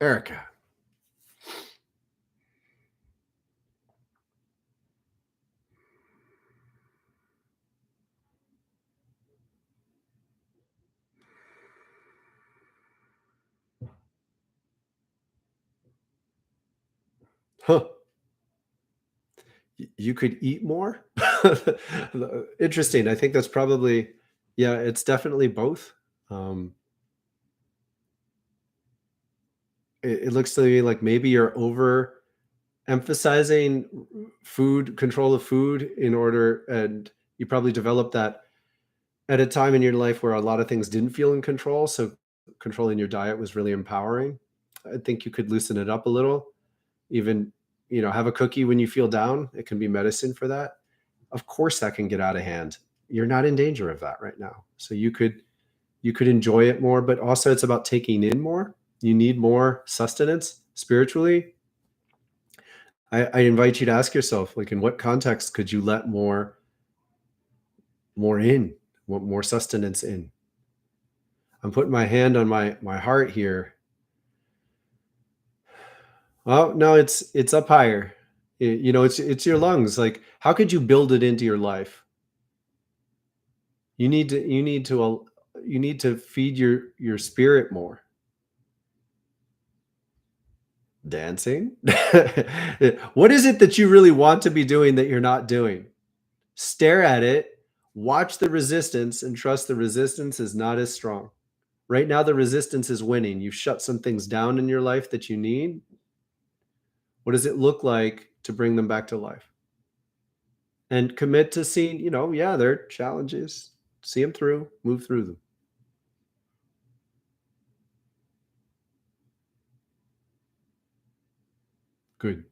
Erica. Huh. You could eat more? Interesting. I think that's probably, yeah, it's definitely both. Um, it looks to me like maybe you're over emphasizing food, control of food in order, and you probably developed that at a time in your life where a lot of things didn't feel in control. So controlling your diet was really empowering. I think you could loosen it up a little. Even, have a cookie when you feel down. It can be medicine for that. Of course that can get out of hand. You're not in danger of that right now. So you could enjoy it more, but also it's about taking in more. You need more sustenance spiritually. I invite you to ask yourself, like, in what context could you let more in, want more sustenance in? I'm putting my hand on my heart here. Oh, no, it's up higher. You know, it's your lungs. Like, how could you build it into your life? You need to feed your spirit more. Dancing? What is it that you really want to be doing that you're not doing? Stare at it, watch the resistance, and trust the resistance is not as strong. Right now, the resistance is winning. You've shut some things down in your life that you need. What does it look like to bring them back to life? And commit to seeing, yeah, there are challenges. See them through, move through them. Good.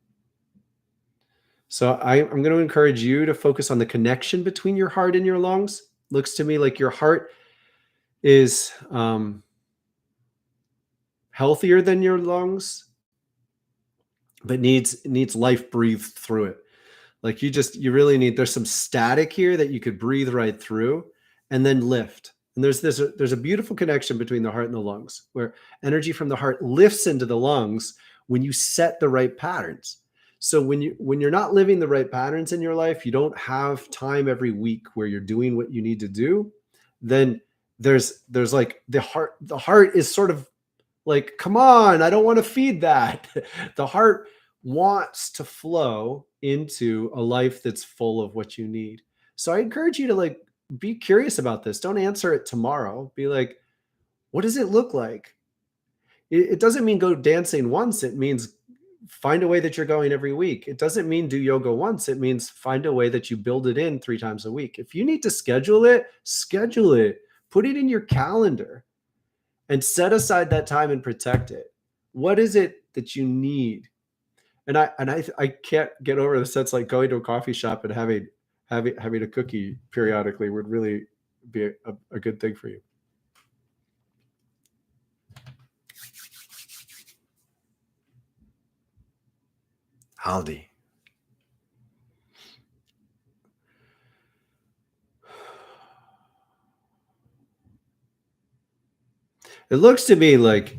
So I'm going to encourage you to focus on the connection between your heart and your lungs. Looks to me like your heart is healthier than your lungs, but needs life breathed through it. Like you really need, there's some static here that you could breathe right through and then lift. And there's a beautiful connection between the heart and the lungs, where energy from the heart lifts into the lungs when you set the right patterns. So when you're not living the right patterns in your life, you don't have time every week where you're doing what you need to do, then there's like the heart is sort of like, come on, I don't want to feed that. The heart wants to flow into a life that's full of what you need. So I encourage you to like be curious about this. Don't answer it tomorrow. Be like, what does it look like? It doesn't mean go dancing once. It means find a way that you're going every week. It doesn't mean do yoga once. It means find a way that you build it in 3 times a week. If you need to schedule it, schedule it. Put it in your calendar and set aside that time and protect it. What is it that you need? And I can't get over the sense like going to a coffee shop and having a cookie periodically would really be a good thing for you. Haldi. It looks to me like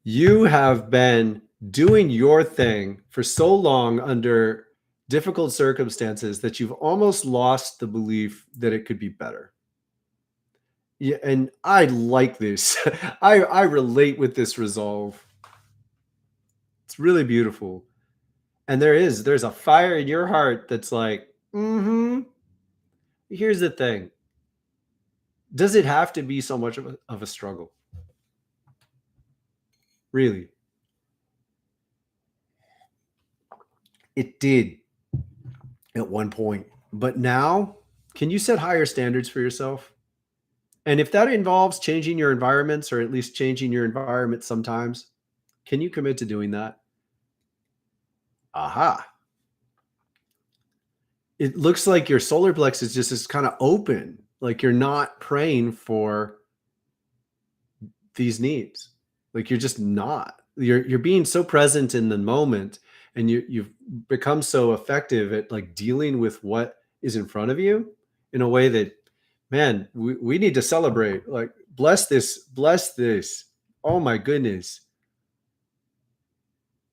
you have been doing your thing for so long under difficult circumstances that you've almost lost the belief that it could be better. Yeah, and I like this. I relate with this resolve. It's really beautiful. And there's a fire in your heart that's like, here's the thing. Does it have to be so much of a struggle? Really? It did at one point. But now, can you set higher standards for yourself? And if that involves changing your environments or at least changing your environment sometimes, can you commit to doing that? Aha. It looks like your solar plexus just is kind of open, like you're not praying for these needs. Like you're just not. You're being so present in the moment, and you've become so effective at like dealing with what is in front of you in a way that, man, we need to celebrate. Like bless this, bless this. Oh my goodness.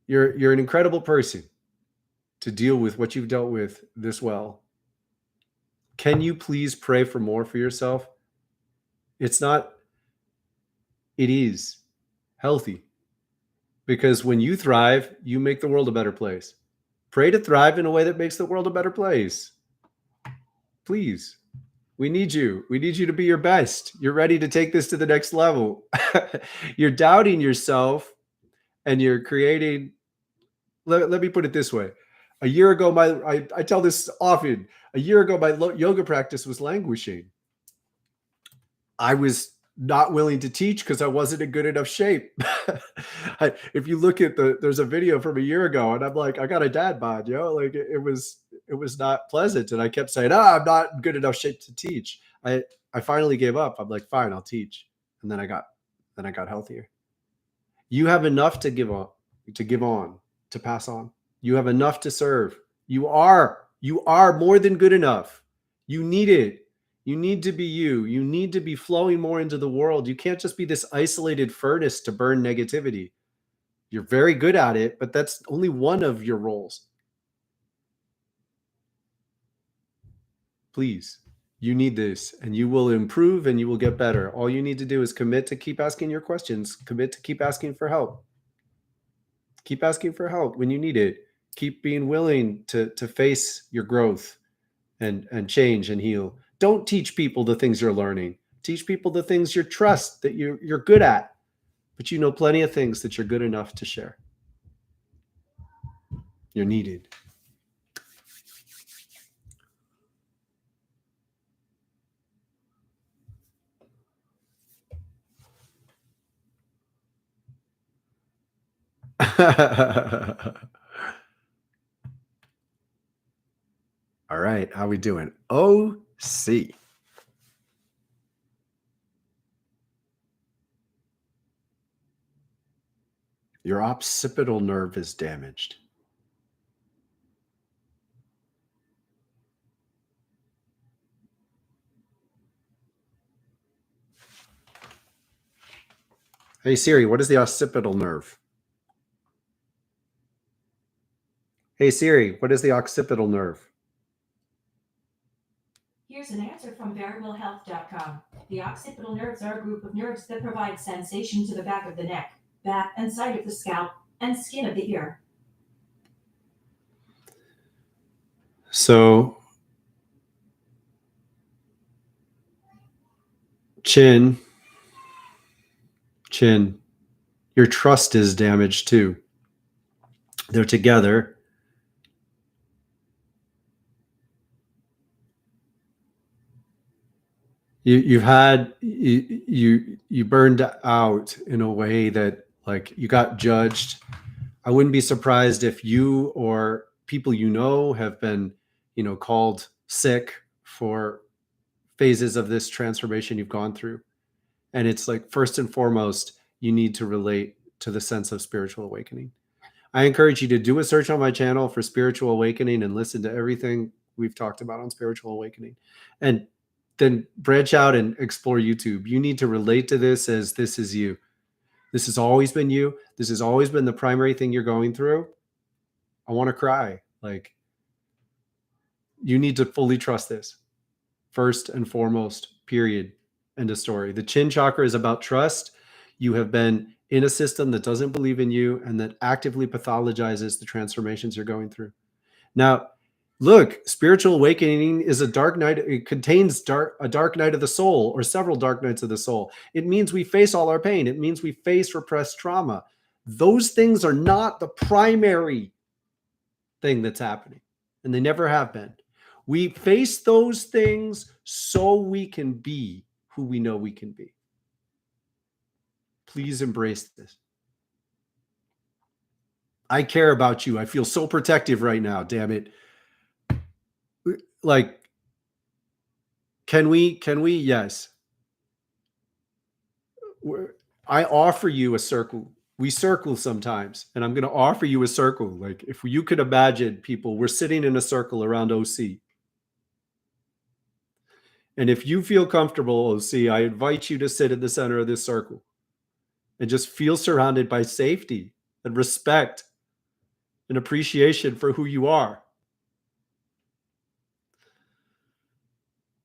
You're an incredible person to deal with what you've dealt with this well. Can you please pray for more for yourself? It's not, it is healthy, because when you thrive, you make the world a better place. Pray to thrive in a way that makes the world a better place. Please. We need you. We need you to be your best. You're ready to take this to the next level. You're doubting yourself and you're creating. Let me put it this way. A year ago, I tell this often. A year ago, my yoga practice was languishing. I was not willing to teach because I wasn't in good enough shape. If you look at there's a video from a year ago, and I'm like, I got a dad bod, like it was not pleasant, and I kept saying, I'm not in good enough shape to teach. I finally gave up. I'm like, fine, I'll teach, and then I got healthier. You have enough to give on, to pass on. You have enough to serve. You are more than good enough. You need it. You need to be you. You need to be flowing more into the world. You can't just be this isolated furnace to burn negativity. You're very good at it, but that's only one of your roles. Please, you need this, and you will improve and you will get better. All you need to do is commit to keep asking your questions, commit to keep asking for help. Keep asking for help when you need it. Keep being willing to face your growth and change and heal. Don't teach people the things you're learning. Teach people the things you trust that you're good at, but you know plenty of things that you're good enough to share. You're needed. All right, how we doing? OC. Your occipital nerve is damaged. Hey Siri, what is the occipital nerve? Hey Siri, what is the occipital nerve? Here's an answer from variablehealth.com. The occipital nerves are a group of nerves that provide sensation to the back of the neck, back and side of the scalp, and skin of the ear. So, chin, your trust is damaged too. They're together. You burned out in a way that, like, you got judged. I wouldn't be surprised if you or people you know have been, called sick for phases of this transformation you've gone through. And it's like, first and foremost, you need to relate to the sense of spiritual awakening. I encourage you to do a search on my channel for spiritual awakening and listen to everything we've talked about on spiritual awakening. And then branch out and explore YouTube. You need to relate to this as this is you. This has always been you. This has always been the primary thing you're going through. I want to cry. Like, you need to fully trust this. First and foremost, period. End of story. The chin chakra is about trust. You have been in a system that doesn't believe in you and that actively pathologizes the transformations you're going through. Now, look, spiritual awakening is a dark night. It contains a dark night of the soul, or several dark nights of the soul. It means we face all our pain. It means we face repressed trauma. Those things are not the primary thing that's happening, and they never have been. We face those things so we can be who we know we can be. Please embrace this. I care about you. I feel so protective right now, damn it. Like, can we? Yes. I offer you a circle. We circle sometimes, and I'm going to offer you a circle. Like, if you could imagine, people, we're sitting in a circle around OC. And if you feel comfortable, OC, I invite you to sit in the center of this circle and just feel surrounded by safety and respect and appreciation for who you are.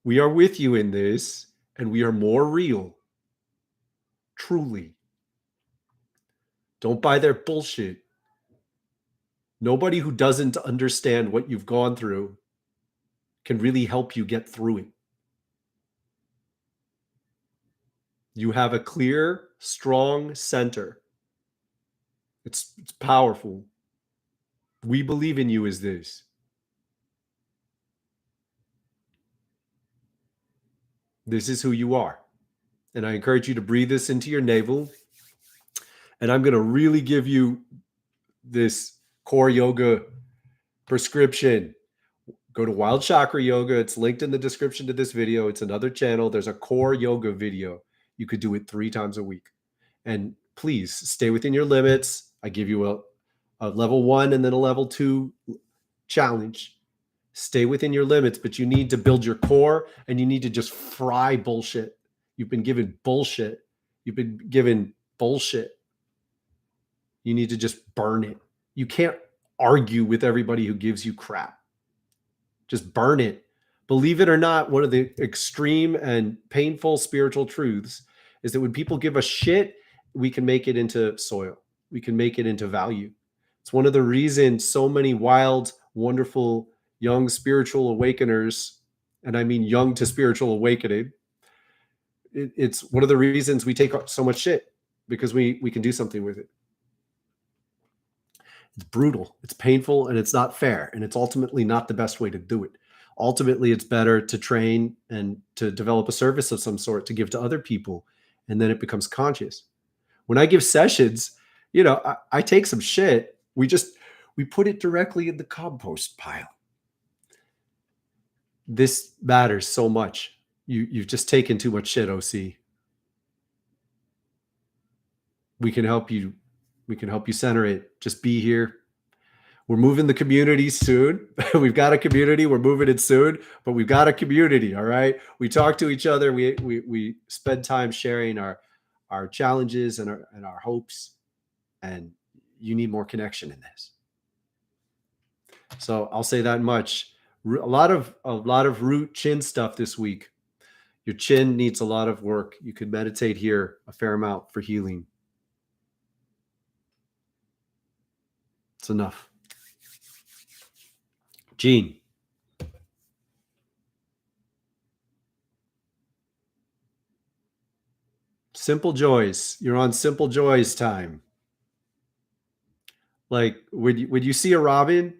We are with you in this, and we are more real. Truly. Don't buy their bullshit. Nobody who doesn't understand what you've gone through can really help you get through it. You have a clear, strong center. It's powerful. We believe in you as this. This is who you are. And I encourage you to breathe this into your navel. And I'm going to really give you this core yoga prescription. Go to Wild Chakra Yoga. It's linked in the description to this video. It's another channel. There's a core yoga video. You could do it 3 times a week. And please stay within your limits. I give you a level 1 and then a level 2 challenge. Stay within your limits, but you need to build your core, and you need to just fry bullshit. You've been given bullshit. You've been given bullshit. You need to just burn it. You can't argue with everybody who gives you crap. Just burn it. Believe it or not, one of the extreme and painful spiritual truths is that when people give us shit, we can make it into soil. We can make it into value. It's one of the reasons so many wild, wonderful, young spiritual awakeners, and I mean young to spiritual awakening, it's one of the reasons we take so much shit, because we can do something with it. It's brutal, it's painful, and it's not fair, and it's ultimately not the best way to do it. Ultimately, it's better to train and to develop a service of some sort to give to other people, and then it becomes conscious. When I give sessions, I take some shit, we put it directly in the compost pile. This matters so much. You've just taken too much shit, OC. We can help you. We can help you center it. Just be here. We're moving the community soon. We've got a community. We're moving it soon, but we've got a community. All right. We talk to each other. We spend time sharing our challenges and our hopes. And you need more connection in this. So I'll say that much. A lot of root chin stuff this week. Your chin needs a lot of work. You could meditate here a fair amount for healing. It's enough. Gene. Simple joys. You're on simple joys time. Like when you see a robin,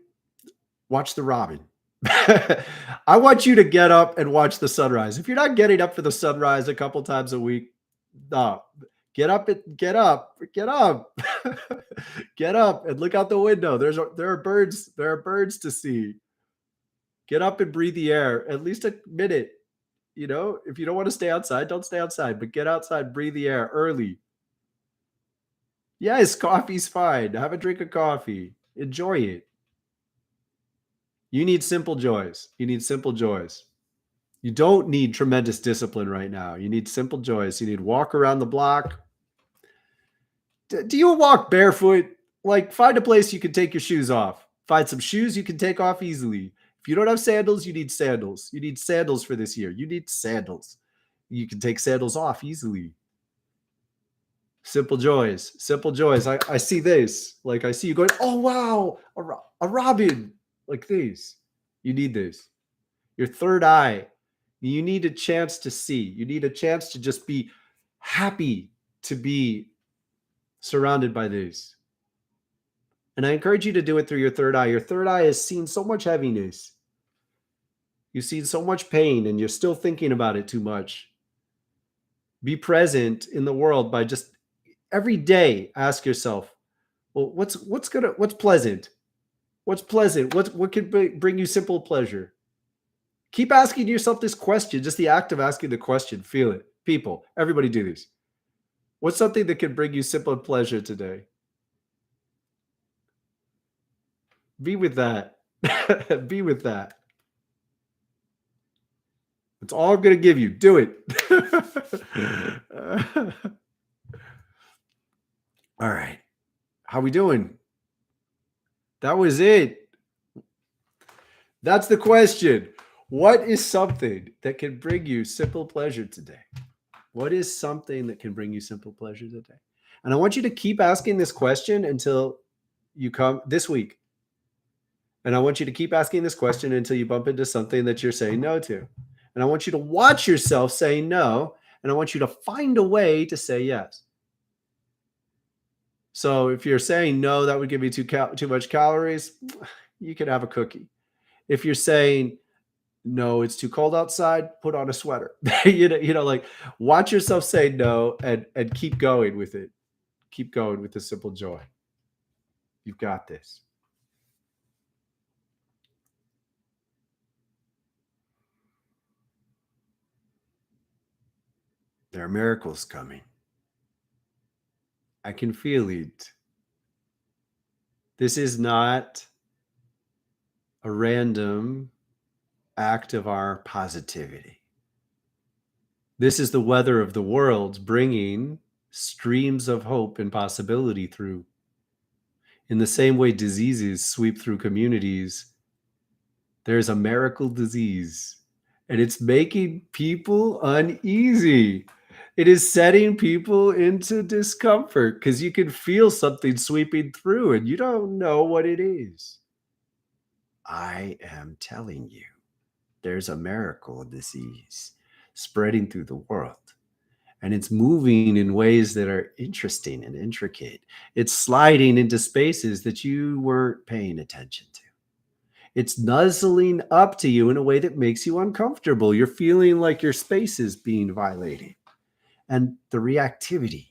watch the robin. I want you to get up and watch the sunrise. If you're not getting up for the sunrise a couple times a week, no, get up, get up, get up and look out the window. There are birds to see. Get up and breathe the air at least a minute. If you don't want to stay outside, don't stay outside, but get outside, breathe the air early. Yes, coffee's fine. Have a drink of coffee. Enjoy it. You need simple joys. You need simple joys. You don't need tremendous discipline right now. You need simple joys. You need to walk around the block. Do you walk barefoot? Like, find a place you can take your shoes off. Find some shoes you can take off easily. If you don't have sandals, you need sandals. You need sandals for this year. You need sandals. You can take sandals off easily. Simple joys. Simple joys. I see this. Like, I see you going, oh, wow, a robin. Like this. You need this. Your third eye. You need a chance to see. You need a chance to just be happy to be surrounded by this. And I encourage you to do it through your third eye. Your third eye has seen so much heaviness. You've seen so much pain, and you're still thinking about it too much. Be present in the world by just every day ask yourself, well, what's pleasant? What's pleasant? What could bring you simple pleasure? Keep asking yourself this question. Just the act of asking the question. Feel it. People, everybody do this. What's something that can bring you simple pleasure today? Be with that. Be with that. That's all I'm going to give you. Do it. All right. How we doing? That was it. That's the question. What is something that can bring you simple pleasure today? What is something that can bring you simple pleasure today? And I want you to keep asking this question until you come this week. And I want you to keep asking this question until you bump into something that you're saying no to. And I want you to watch yourself saying no. And I want you to find a way to say yes. So if you're saying no, that would give you too much calories, you could have a cookie. If you're saying no, it's too cold outside, put on a sweater. Like, watch yourself say no and keep going with it. Keep going with the simple joy. You've got this. There are miracles coming. I can feel it. This is not a random act of our positivity. This is the weather of the world bringing streams of hope and possibility through. In the same way diseases sweep through communities, there's a miracle disease, and it's making people uneasy. It is setting people into discomfort because you can feel something sweeping through and you don't know what it is. I am telling you, there's a miracle disease spreading through the world. And it's moving in ways that are interesting and intricate. It's sliding into spaces that you weren't paying attention to. It's nuzzling up to you in a way that makes you uncomfortable. You're feeling like your space is being violated. And the reactivity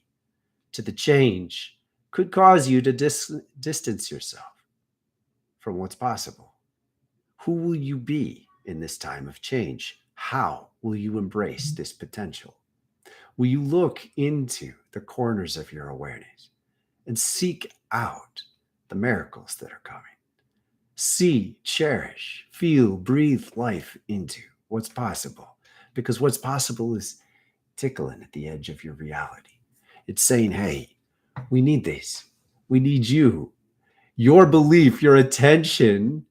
to the change could cause you to distance yourself from what's possible. Who will you be in this time of change? How will you embrace this potential? Will you look into the corners of your awareness and seek out the miracles that are coming? See, cherish, feel, breathe life into what's possible, because what's possible is tickling at the edge of your reality. It's saying, hey, we need this. We need you. Your belief, your attention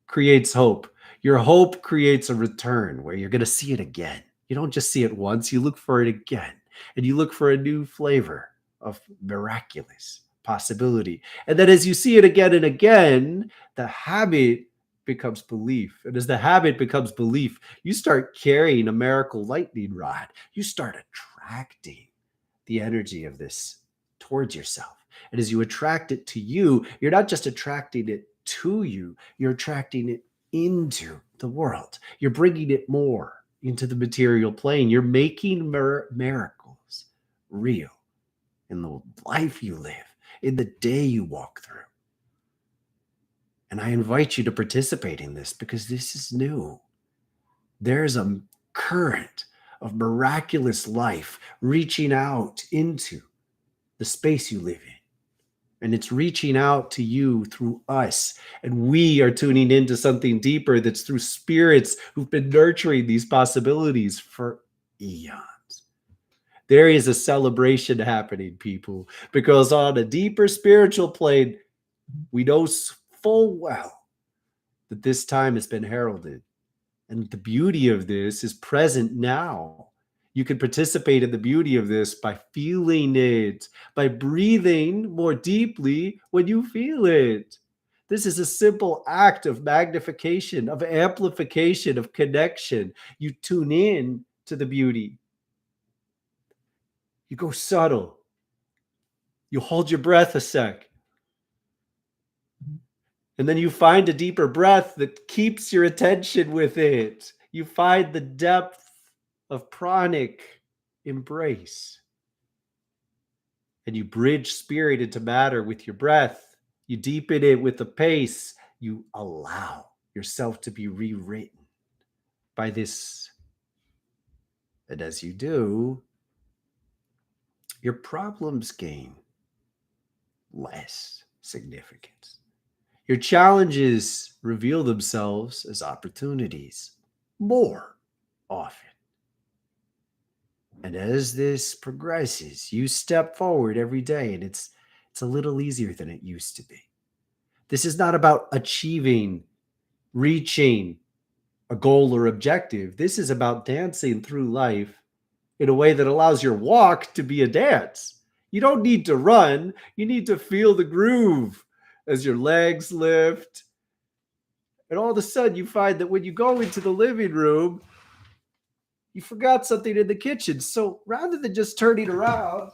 creates hope. Your hope creates a return where you're going to see it again. You don't just see it once, you look for it again. And you look for a new flavor of miraculous possibility. And then as you see it again and again, the habit becomes belief. And as the habit becomes belief, you start carrying a miracle lightning rod. You start attracting the energy of this towards yourself. And as you attract it to you, you're not just attracting it to you, you're attracting it into the world. You're bringing it more into the material plane. You're making miracles real in the life you live, in the day you walk through. And I invite you to participate in this because this is new. There's a current of miraculous life reaching out into the space you live in. And it's reaching out to you through us. And we are tuning into something deeper that's through spirits who've been nurturing these possibilities for eons. There is a celebration happening, people, because on a deeper spiritual plane, we know full well that this time has been heralded. And the beauty of this is present now. You can participate in the beauty of this by feeling it, by breathing more deeply when you feel it. This is a simple act of magnification, of amplification, of connection. You tune in to the beauty. You go subtle. You hold your breath a sec. And then you find a deeper breath that keeps your attention with it. You find the depth of pranic embrace. And you bridge spirit into matter with your breath. You deepen it with the pace. You allow yourself to be rewritten by this. And as you do, your problems gain less significance. Your challenges reveal themselves as opportunities more often. And as this progresses, you step forward every day, and it's a little easier than it used to be. This is not about achieving, reaching a goal or objective. This is about dancing through life in a way that allows your walk to be a dance. You don't need to run. You need to feel the groove as your legs lift. And all of a sudden, you find that when you go into the living room, you forgot something in the kitchen. So rather than just turning around,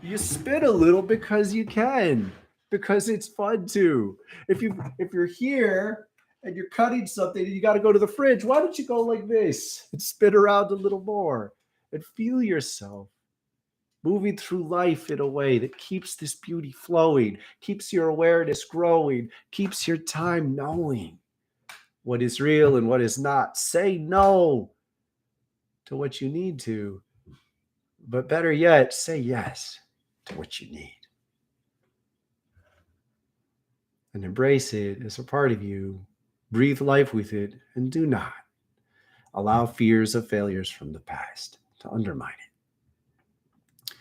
you spin a little because you can, because it's fun to. If you're here and you're cutting something and you got to go to the fridge, why don't you go like this and spin around a little more and feel yourself moving through life in a way that keeps this beauty flowing, keeps your awareness growing, keeps your time knowing what is real and what is not. Say no to what you need to, but better yet, say yes to what you need. And embrace it as a part of you. Breathe life with it, and do not allow fears of failures from the past to undermine it.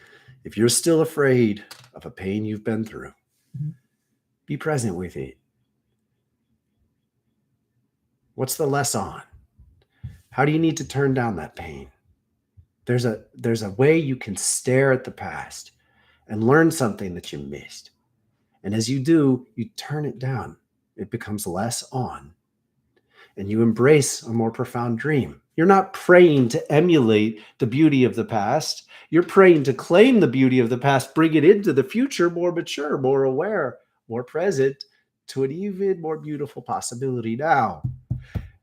If you're still afraid of a pain you've been through. Be present with it. What's the less on? How do you need to turn down that pain? There's a way you can stare at the past and learn something that you missed. And as you do, you turn it down. It becomes less on. And you embrace a more profound dream. You're not praying to emulate the beauty of the past. You're praying to claim the beauty of the past, bring it into the future, more mature, more aware, more present, to an even more beautiful possibility now.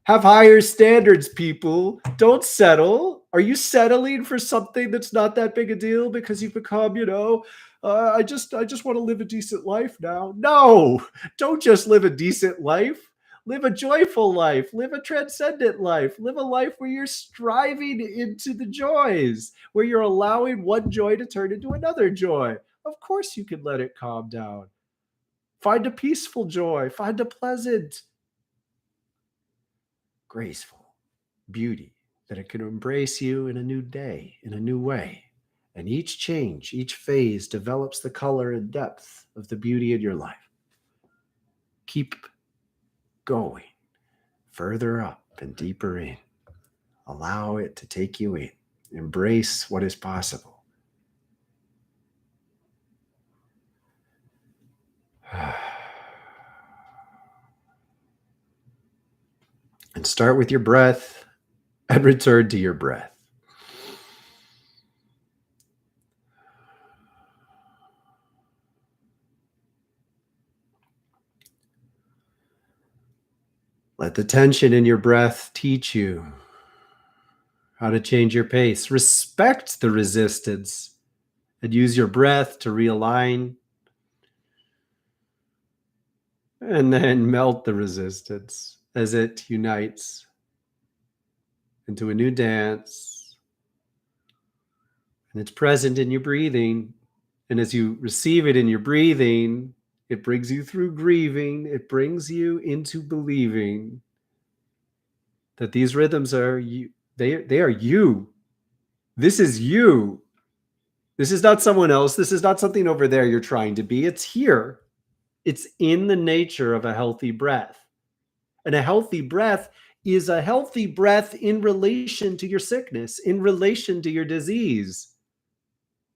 Have higher standards, people. Don't settle. Are you settling for something that's not that big a deal because you've become, I just want to live a decent life now? No, don't just live a decent life. Live a joyful life. Live a transcendent life. Live a life where you're striving into the joys, where you're allowing one joy to turn into another joy. Of course, you can let it calm down. Find a peaceful joy. Find a pleasant, graceful beauty that it can embrace you in a new day, in a new way. And each change, each phase develops the color and depth of the beauty in your life. Keep going further up and deeper in. Allow it to take you in. Embrace what is possible. And start with your breath and return to your breath. Let the tension in your breath teach you how to change your pace. Respect the resistance and use your breath to realign. And then melt the resistance as it unites into a new dance. And it's present in your breathing. And as you receive it in your breathing, it brings you through grieving. It brings you into believing that these rhythms are you. They are you. This is you. This is not someone else. This is not something over there you're trying to be. It's here. It's in the nature of a healthy breath. And a healthy breath is a healthy breath in relation to your sickness, in relation to your disease.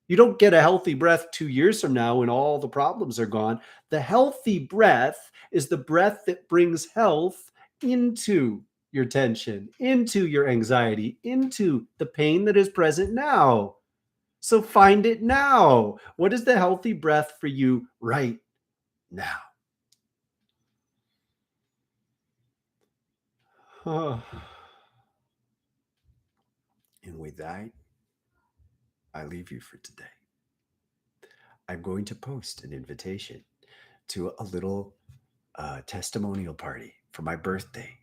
You don't get a healthy breath 2 years from now when all the problems are gone. The healthy breath is the breath that brings health into your tension, into your anxiety, into the pain that is present now. So find it now. What is the healthy breath for you right now? And with that, I leave you for today. I'm going to post an invitation to a little testimonial party for my birthday.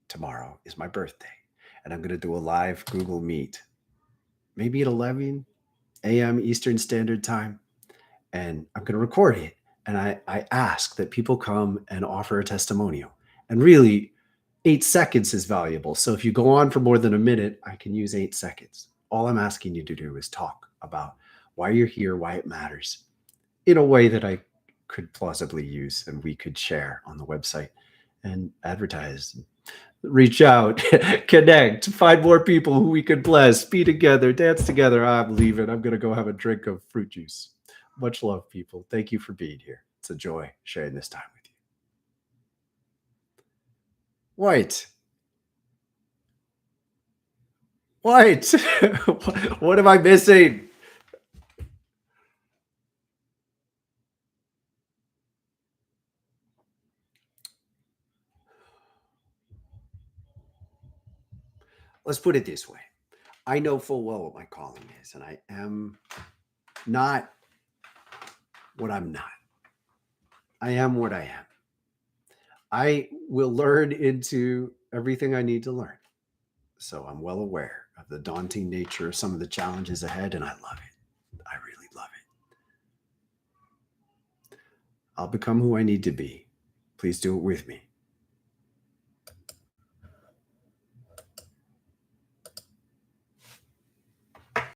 Tomorrow is my birthday. And I'm going to do a live Google Meet, maybe at 11 a.m. Eastern Standard Time. And I'm going to record it. And I ask that people come and offer a testimonial. And really, 8 seconds is valuable. So if you go on for more than a minute, I can use 8 seconds. All I'm asking you to do is talk about why you're here, why it matters, in a way that I could plausibly use and we could share on the website and advertise. Reach out, connect, find more people who we could bless, be together, dance together. I'm leaving. I'm going to go have a drink of fruit juice. Much love, people. Thank you for being here. It's a joy sharing this time with you. White. What am I missing? Let's put it this way. I know full well what my calling is, and I am not what I'm not. I am what I am. I will learn into everything I need to learn. So I'm well aware of the daunting nature of some of the challenges ahead, and I love it. I really love it. I'll become who I need to be. Please do it with me.